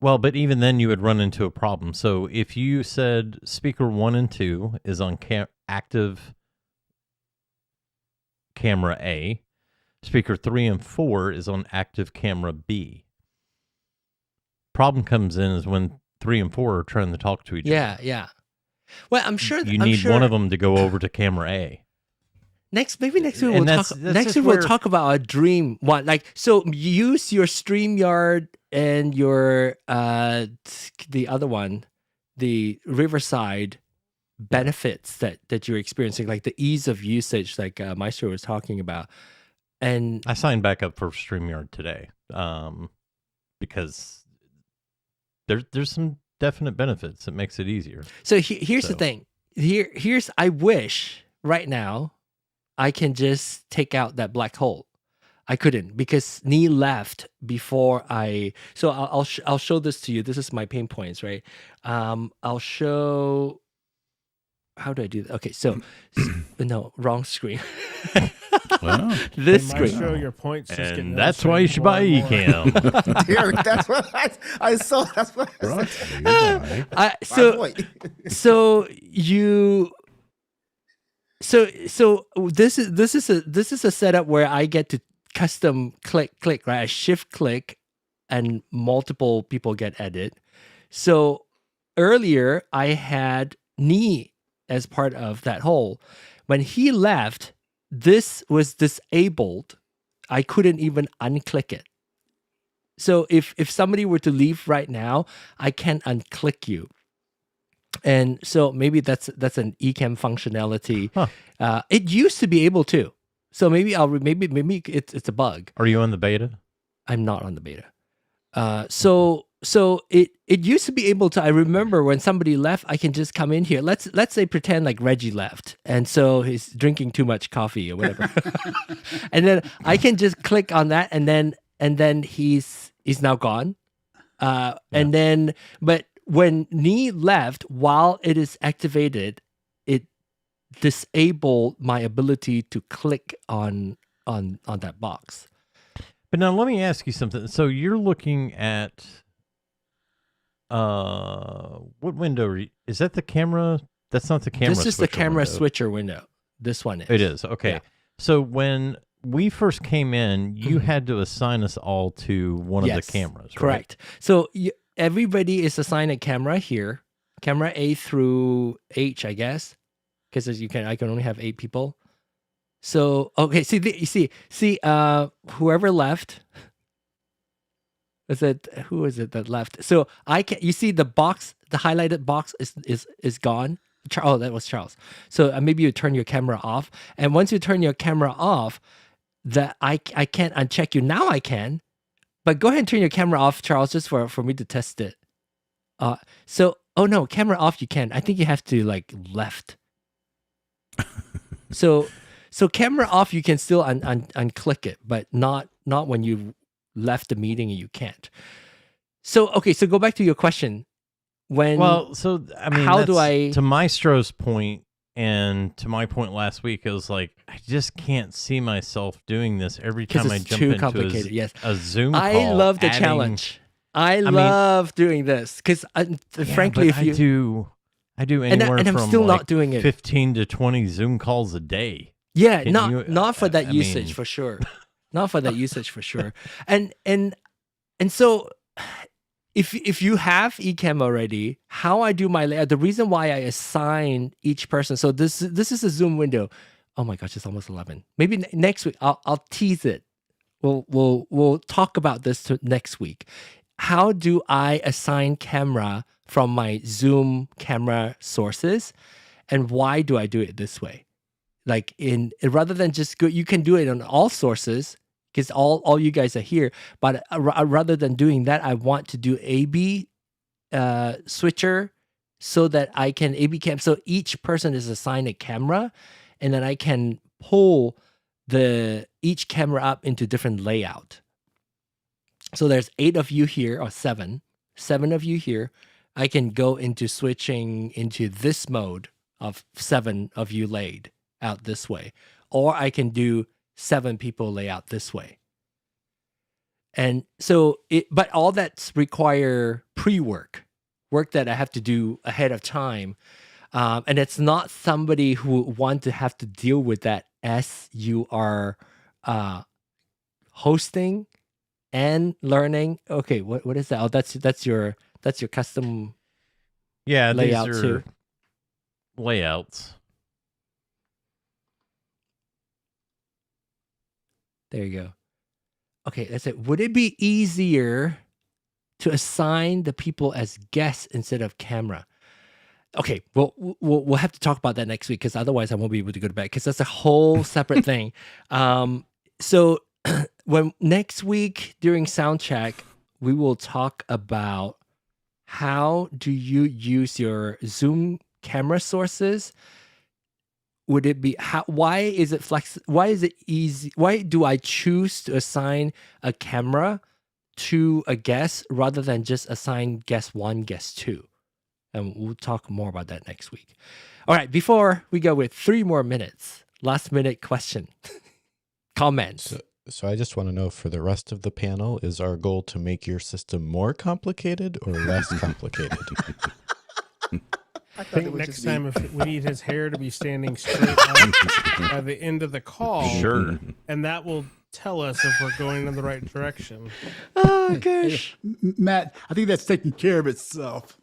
Well, but even then you would run into a problem. So if you said speaker 1 and 2 is on active camera A, speaker 3 and 4 is on active camera B. Problem comes in is when 3 and 4 are trying to talk to each other. Yeah. Well, I'm sure You I'm need sure one of them to go over to camera A. Maybe next week And we'll that's talk. just Next week where- we'll talk about a dream one. Like, so use your StreamYard and your the other one, the Riverside benefits that you're experiencing, like the ease of usage, like Maestro was talking about. And I signed back up for StreamYard today because there's some definite benefits. It makes it easier. so here's the So. thing. Here's I wish right now I can just take out that black hole. I couldn't because Knee left before I. So I'll show this to you. This is my pain points, right? I'll show. How do I do that? Okay, so no, wrong screen. Wow. This They might screen. show your points. Just getting And that's why you should buy illustrated more and more. Ecamm. Here, that's what I saw. That's what I Brought said. to you by My So boy. so you. So this is a setup where I get to custom click, right? I shift click and multiple people get edit. So earlier I had Knee as part of that whole. When he left, this was disabled. I couldn't even unclick it. So if somebody were to leave right now, I can't unclick you. And so maybe that's an Ecamm functionality. Huh. It used to be able to. So maybe maybe it's a bug. Are you on the beta? I'm not on the beta. So it used to be able to. I remember when somebody left, I can just come in here. Let's say pretend like Reggie left, and so he's drinking too much coffee or whatever, and then I can just click on that, and then he's now gone. And then but when Knee left, while it is activated, it disabled my ability to click on that box. But now let me ask you something. So you're looking at what window is that? The camera? That's not the camera. This is the switcher camera window. switcher window. This one is. It is. Okay. Yeah. So when we first came in, you Mhm. had to assign us all to one of Yes, the cameras, right? Correct. So everybody is assigned a camera here, camera A through H, I guess, because I can only have 8 people. So okay, see, whoever left. Who is it that left? So you see the box, the highlighted box is gone. Oh, that was Charles. So maybe you turn your camera off, and once you turn your camera off, I can't uncheck you. Now I can, but go ahead and turn your camera off, Charles, just for me to test it. Oh no, camera off you can. I think you have to like left. So camera off you can still unclick it, but not when you left the meeting and you can't. So okay, so go back to your question. When Well, so I mean, how do that's- I- to Maestro's point, And to my point last week, it was like, I just can't see myself doing this every time I it's jump too into complicated. Yes. a Zoom I call. love the adding- challenge. I mean- love doing this because, frankly, but if you I do and anywhere I'm from still like not doing it. 15 to 20 Zoom calls a day. Yeah, Can you- not for that I usage mean- for sure. Not for that usage for sure. And so if you have Ecamm already, how I do my layout, the reason why I assign each person. So this is a Zoom window. Oh my gosh, it's almost 11. Maybe next week I'll tease it. We'll talk about this next week. How do I assign camera from my Zoom camera sources, and why do I do it this way? Like rather than just go, you can do it on all sources because all you guys are here. But rather than doing that, I want to do AB switcher so that I can AB cam. So each person is assigned a camera, and then I can pull each camera up into different layout. So there's 8 of you here, or 7 of you here. I can go into switching into this mode of 7 of you laid out this way, or I can do 7 people lay out this way. And so but all that's require pre-work, work that I have to do ahead of time. And it's not somebody who want to have to deal with that as you are hosting and learning. Okay, what is that? Oh, that's your custom layout these are too. layouts. There you go. Okay, that's it. Would it be easier to assign the people as guests instead of camera? Okay, well, we'll have to talk about that next week because otherwise I won't be able to go to bed because that's a whole separate thing. So when next week during sound check, we will talk about how do you use your Zoom camera sources. Would it be why is it why is it easy? Why do I choose to assign a camera to a guest rather than just assign guest 1, guest 2? And we'll talk more about that next week. All right, before we go with 3 more minutes, last minute question. Comments. So I just want to know, for the rest of the panel, is our goal to make your system more complicated or less complicated? I think next time if we need his hair to be standing straight up by the end of the call. Sure. And that will tell us if we're going in the right direction. Oh, gosh. Matt, I think that's taking care of itself.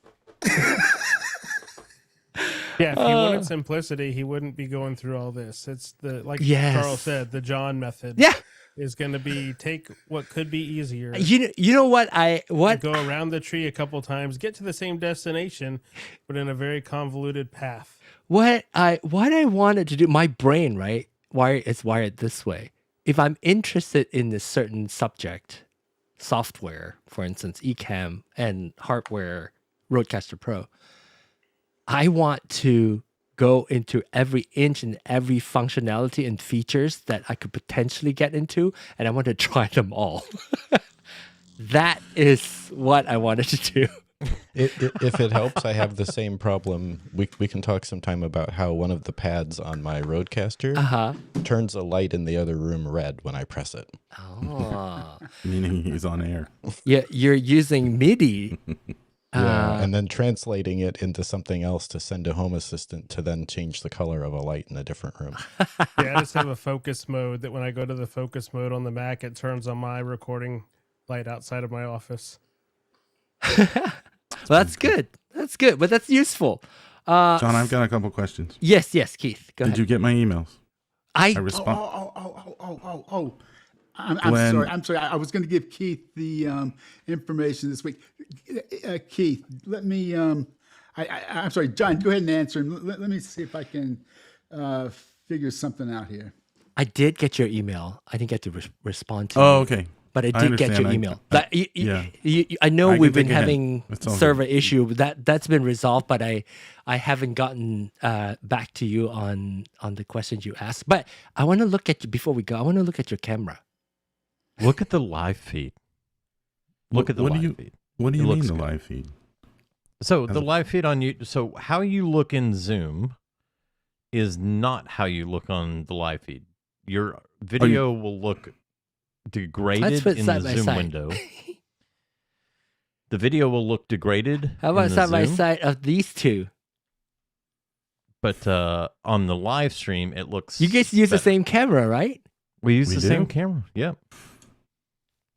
Yeah, if he wanted simplicity, he wouldn't be going through all this. It's like Charles said, the John method. Yeah. Is going to be take what could be easier. You know what go around the tree a couple times, get to the same destination, but in a very convoluted path. What I wanted to do, my brain, right? It's wired this way. If I'm interested in a certain subject, software, for instance, Ecamm, and hardware, RØDECaster Pro, I want to go into every inch and every functionality and features that I could potentially get into, and I want to try them all. That is what I wanted to do. If it helps, I have the same problem. We can talk sometime about how one of the pads on my RØDECaster turns a light in the other room red when I press it. Oh. Meaning he's on air. Yeah, you're using MIDI. Yeah, and then translating it into something else to send to Home Assistant to then change the color of a light in a different room. Yeah, I just have a focus mode that when I go to the focus mode on the Mac, it turns on my recording light outside of my office. Well, that's good. That's good, but that's useful. John, I've got a couple questions. Yes, Keith. Go ahead. Did you get my emails? I respond. I'm sorry. I was going to give Keith the information this week. Keith, let me. I'm sorry, John. Go ahead and answer. And let me see if I can figure something out here. I did get your email. I didn't get to respond to. Oh, you, okay. But I did get your email. I know we've been having server issue. That's been resolved, but I haven't gotten back to you on the questions you asked. But I want to look at you before we go. I want to look at your camera. Look at the live feed. Look at the live feed. What do you mean the live feed? So the live feed on you. So how you look in Zoom is not how you look on the live feed. Your video will look degraded put in side the by Zoom side. window. The video will look degraded. How about in the side by Zoom, side of these two? But on the live stream, it looks. You guys use the better. same camera, right? We use We the do. same camera. Yep.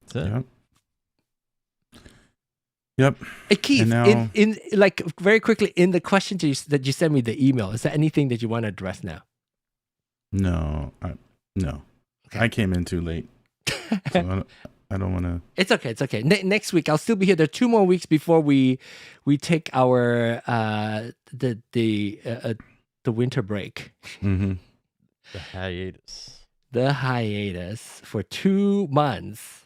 That's it. Yep. Yep. Hey, Keith, And now- in like very quickly in the question that you sent me the email, is there anything that you want to address now? No. No. Okay. I came in too late. So I don't want to. It's okay. It's okay. Next week I'll still be here. There are 2 more weeks before we take our the winter break, Mm-hmm. The hiatus. the hiatus for 2 months.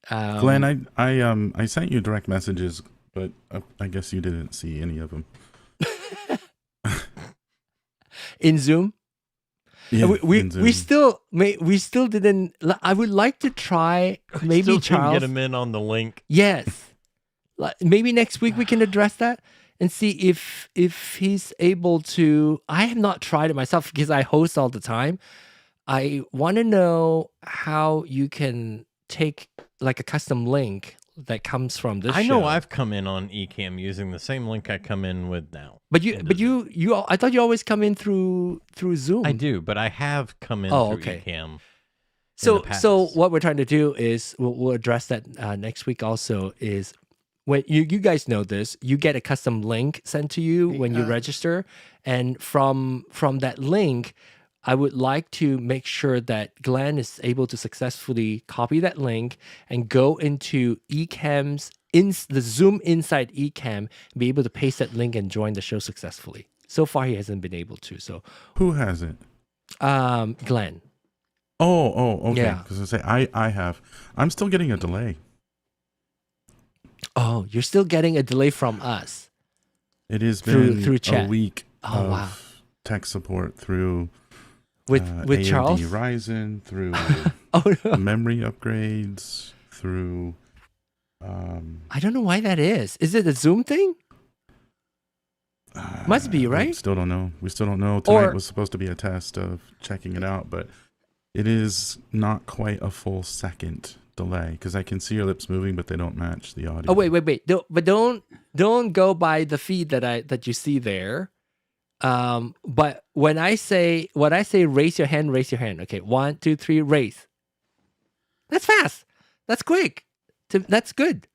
Glenn, I sent you direct messages, but I guess you didn't see any of them. in Zoom. Yeah, We still didn't. I would like to try maybe Still can Charles. get him in on the link. Yes. Maybe next week we can address that and see if he's able to. I have not tried it myself because I host all the time. I want to know how you can take like a custom link that comes from this I know show. I've come in on Ecamm using the same link I come in with now. But you I thought you always come in through Zoom. I do, but I have come in Oh, through okay. Ecamm. So the so past. what we're trying to do is we'll address that next week also is when you guys know this, you get a custom link sent to you when you register, and from that link I would like to make sure that Glenn is able to successfully copy that link and go into Ecamm's the Zoom inside Ecamm and be able to paste that link and join the show successfully. So far he hasn't been able to. So Who hasn't? Glenn. Oh, okay. Yeah. Because I say I have. I'm still getting a delay. Oh, you're still getting a delay from us. It has Through been chat. a week Oh, of wow. tech support through With AMD Charles? Ryzen, through Oh no. memory upgrades, through I don't know why that is. Is it a Zoom thing? Must be, we right? still don't know. We still don't know. Tonight Or- was supposed to be a test of checking it out, but it is not quite a full second delay because I can see your lips moving, but they don't match the audio. Oh wait. Don't go by the feed that you see there. But when I say raise your hand. Okay, 1, 2, 3, raise. That's fast. That's quick. That's good.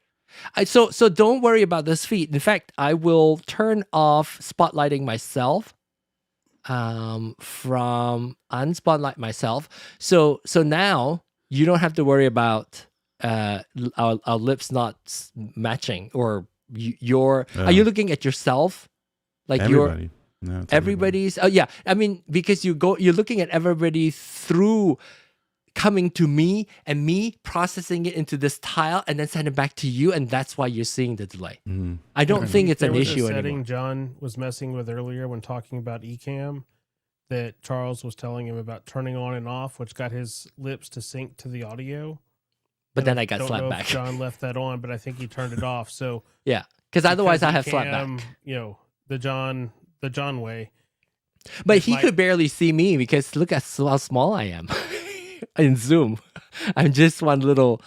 So don't worry about this feed. In fact, I will turn off spotlighting myself. From unspotlight myself. So now you don't have to worry about our lips not matching or your. Are you looking at yourself? Like everybody. No, it's everybody's. Oh yeah, I mean because you're looking at everybody through coming to me and me processing it into this tile and then sending it back to you, and that's why you're seeing the delay. Mhm. I don't think it's There an was a issue setting anymore. John was messing with earlier when talking about Ecamm that Charles was telling him about turning on and off, which got his lips to sync to the audio. But And then I got don't slapped know if back. John left that on, but I think he turned it off. So Yeah, because otherwise I because have slapped back. Ecamm, you know, the John way. But It he might- could barely see me because look at how small I am in Zoom. I'm just one little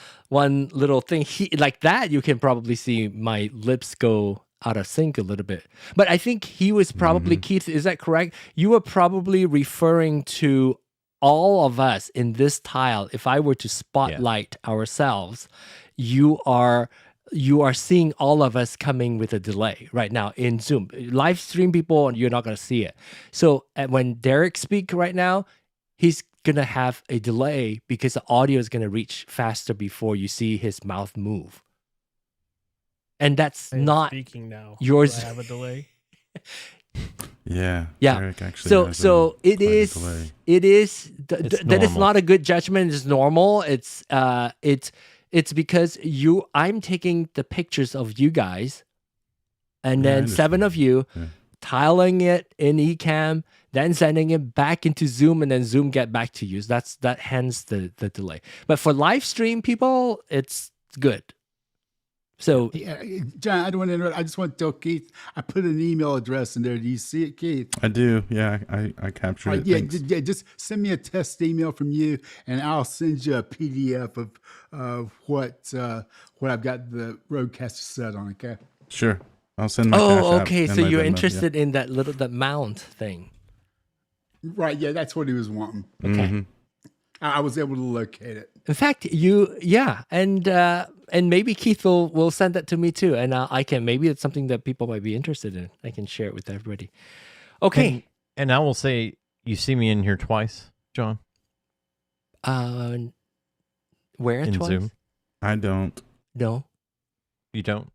thing. He like that. You can probably see my lips go out of sync a little bit. But I think he was probably Keith. Is that correct? You were probably referring to all of us in this tile. If I were to spotlight ourselves, you are seeing all of us coming with a delay right now in Zoom. Live stream people, you're not going to see it. So when Derek speaks right now, he's going to have a delay because the audio is going to reach faster before you see his mouth move. And that's I am not speaking now. yours. Do I have a delay. Yeah. Yeah. Derek actually So has it quite a is delay. that is normal. not a good judgment. It's normal. It's because I'm taking the pictures of you guys, and Yeah, I then 7 of you Yeah. tiling it in Ecamm, then sending it back into Zoom, and then Zoom get back to you. So that hence the delay. But for live stream people, it's good. So Yeah, John, I don't want to interrupt. I just want to tell Keith, I put an email address in there. Do you see it, Keith? I do. Yeah, I captured All it. right, yeah, Thanks. just send me a test email from you, and I'll send you a PDF of what I've got the RØDECaster set on. Okay. Sure. I'll send my Cash App okay. and So my you're Venmo, interested in that mount thing. Right. Yeah, that's what he was wanting. Okay. Mhm. I was able to locate it. In fact, and maybe Keith will send that to me too, and I can, maybe it's something that people might be interested in. I can share it with everybody. Okay. And I will say, you see me in here twice, John, Where in twice? Zoom. I don't. No, You don't?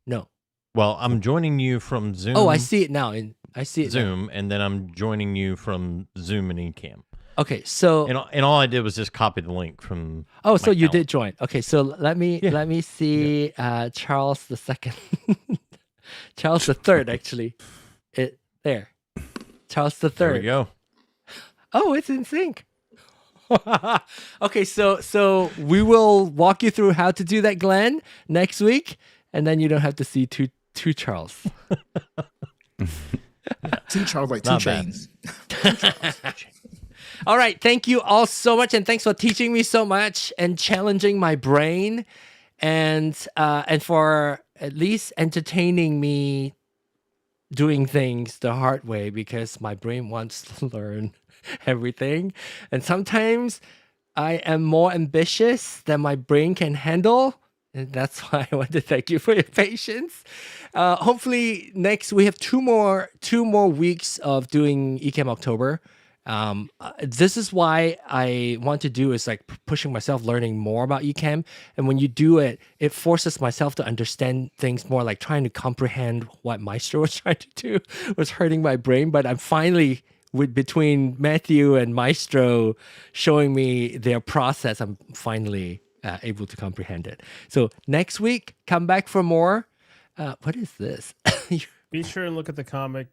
no. Well, I'm joining you from Zoom. Oh, I see it now. I see it now. Zoom, and then I'm joining you from Zoom and Ecamm. Okay, so And all I did was just copy the link from. so my you calendar. did join. Okay, so let me see Charles the Second, Charles the Third actually. There, Charles the There we Third. go. Oh, it's in sync. Okay, so we will walk you through how to do that, Glenn, next week, and then you don't have to see two Charles. Two Charles, like two Not bad. chains. All right, thank you all so much, and thanks for teaching me so much and challenging my brain, and for at least entertaining me doing things the hard way, because my brain wants to learn everything, and sometimes I am more ambitious than my brain can handle. And that's why I want to thank you for your patience. Hopefully we have two more weeks of doing Ecamm October. This is why I want to do is like pushing myself, learning more about Ecamm. And when you do it, it forces myself to understand things more, like trying to comprehend what Maestro was trying to do was hurting my brain. But I'm finally, between Matthew and Maestro showing me their process, I'm finally able to comprehend it. So next week, come back for more. What is this? Be sure and look at the comic.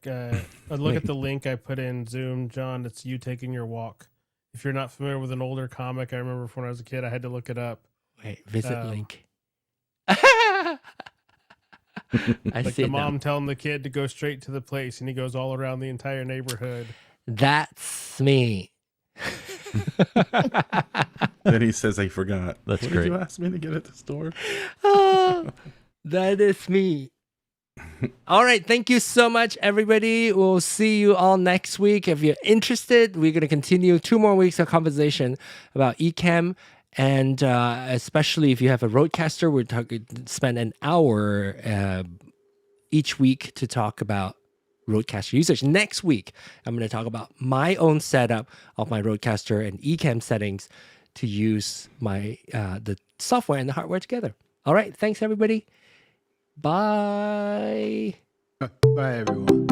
Look at the link I put in Zoom, John. It's you taking your walk. If you're not familiar with an older comic, I remember when I was a kid, I had to look it up. Wait, visit link. I Like see the it now. mom telling the kid to go straight to the place, and he goes all around the entire neighborhood. That's me. Then he says, I forgot. That's what great. Did you ask me to get at the store? That is me. All right. Thank you so much, everybody. We'll see you all next week. If you're interested, we're going to continue 2 more weeks of conversation about Ecamm. And especially if you have a RØDECaster, we're spend an hour each week to talk about RØDECaster usage. Next week, I'm going to talk about my own setup of my RØDECaster and Ecamm settings to use my the software and the hardware together. All right. Thanks, everybody. Bye. Bye, everyone.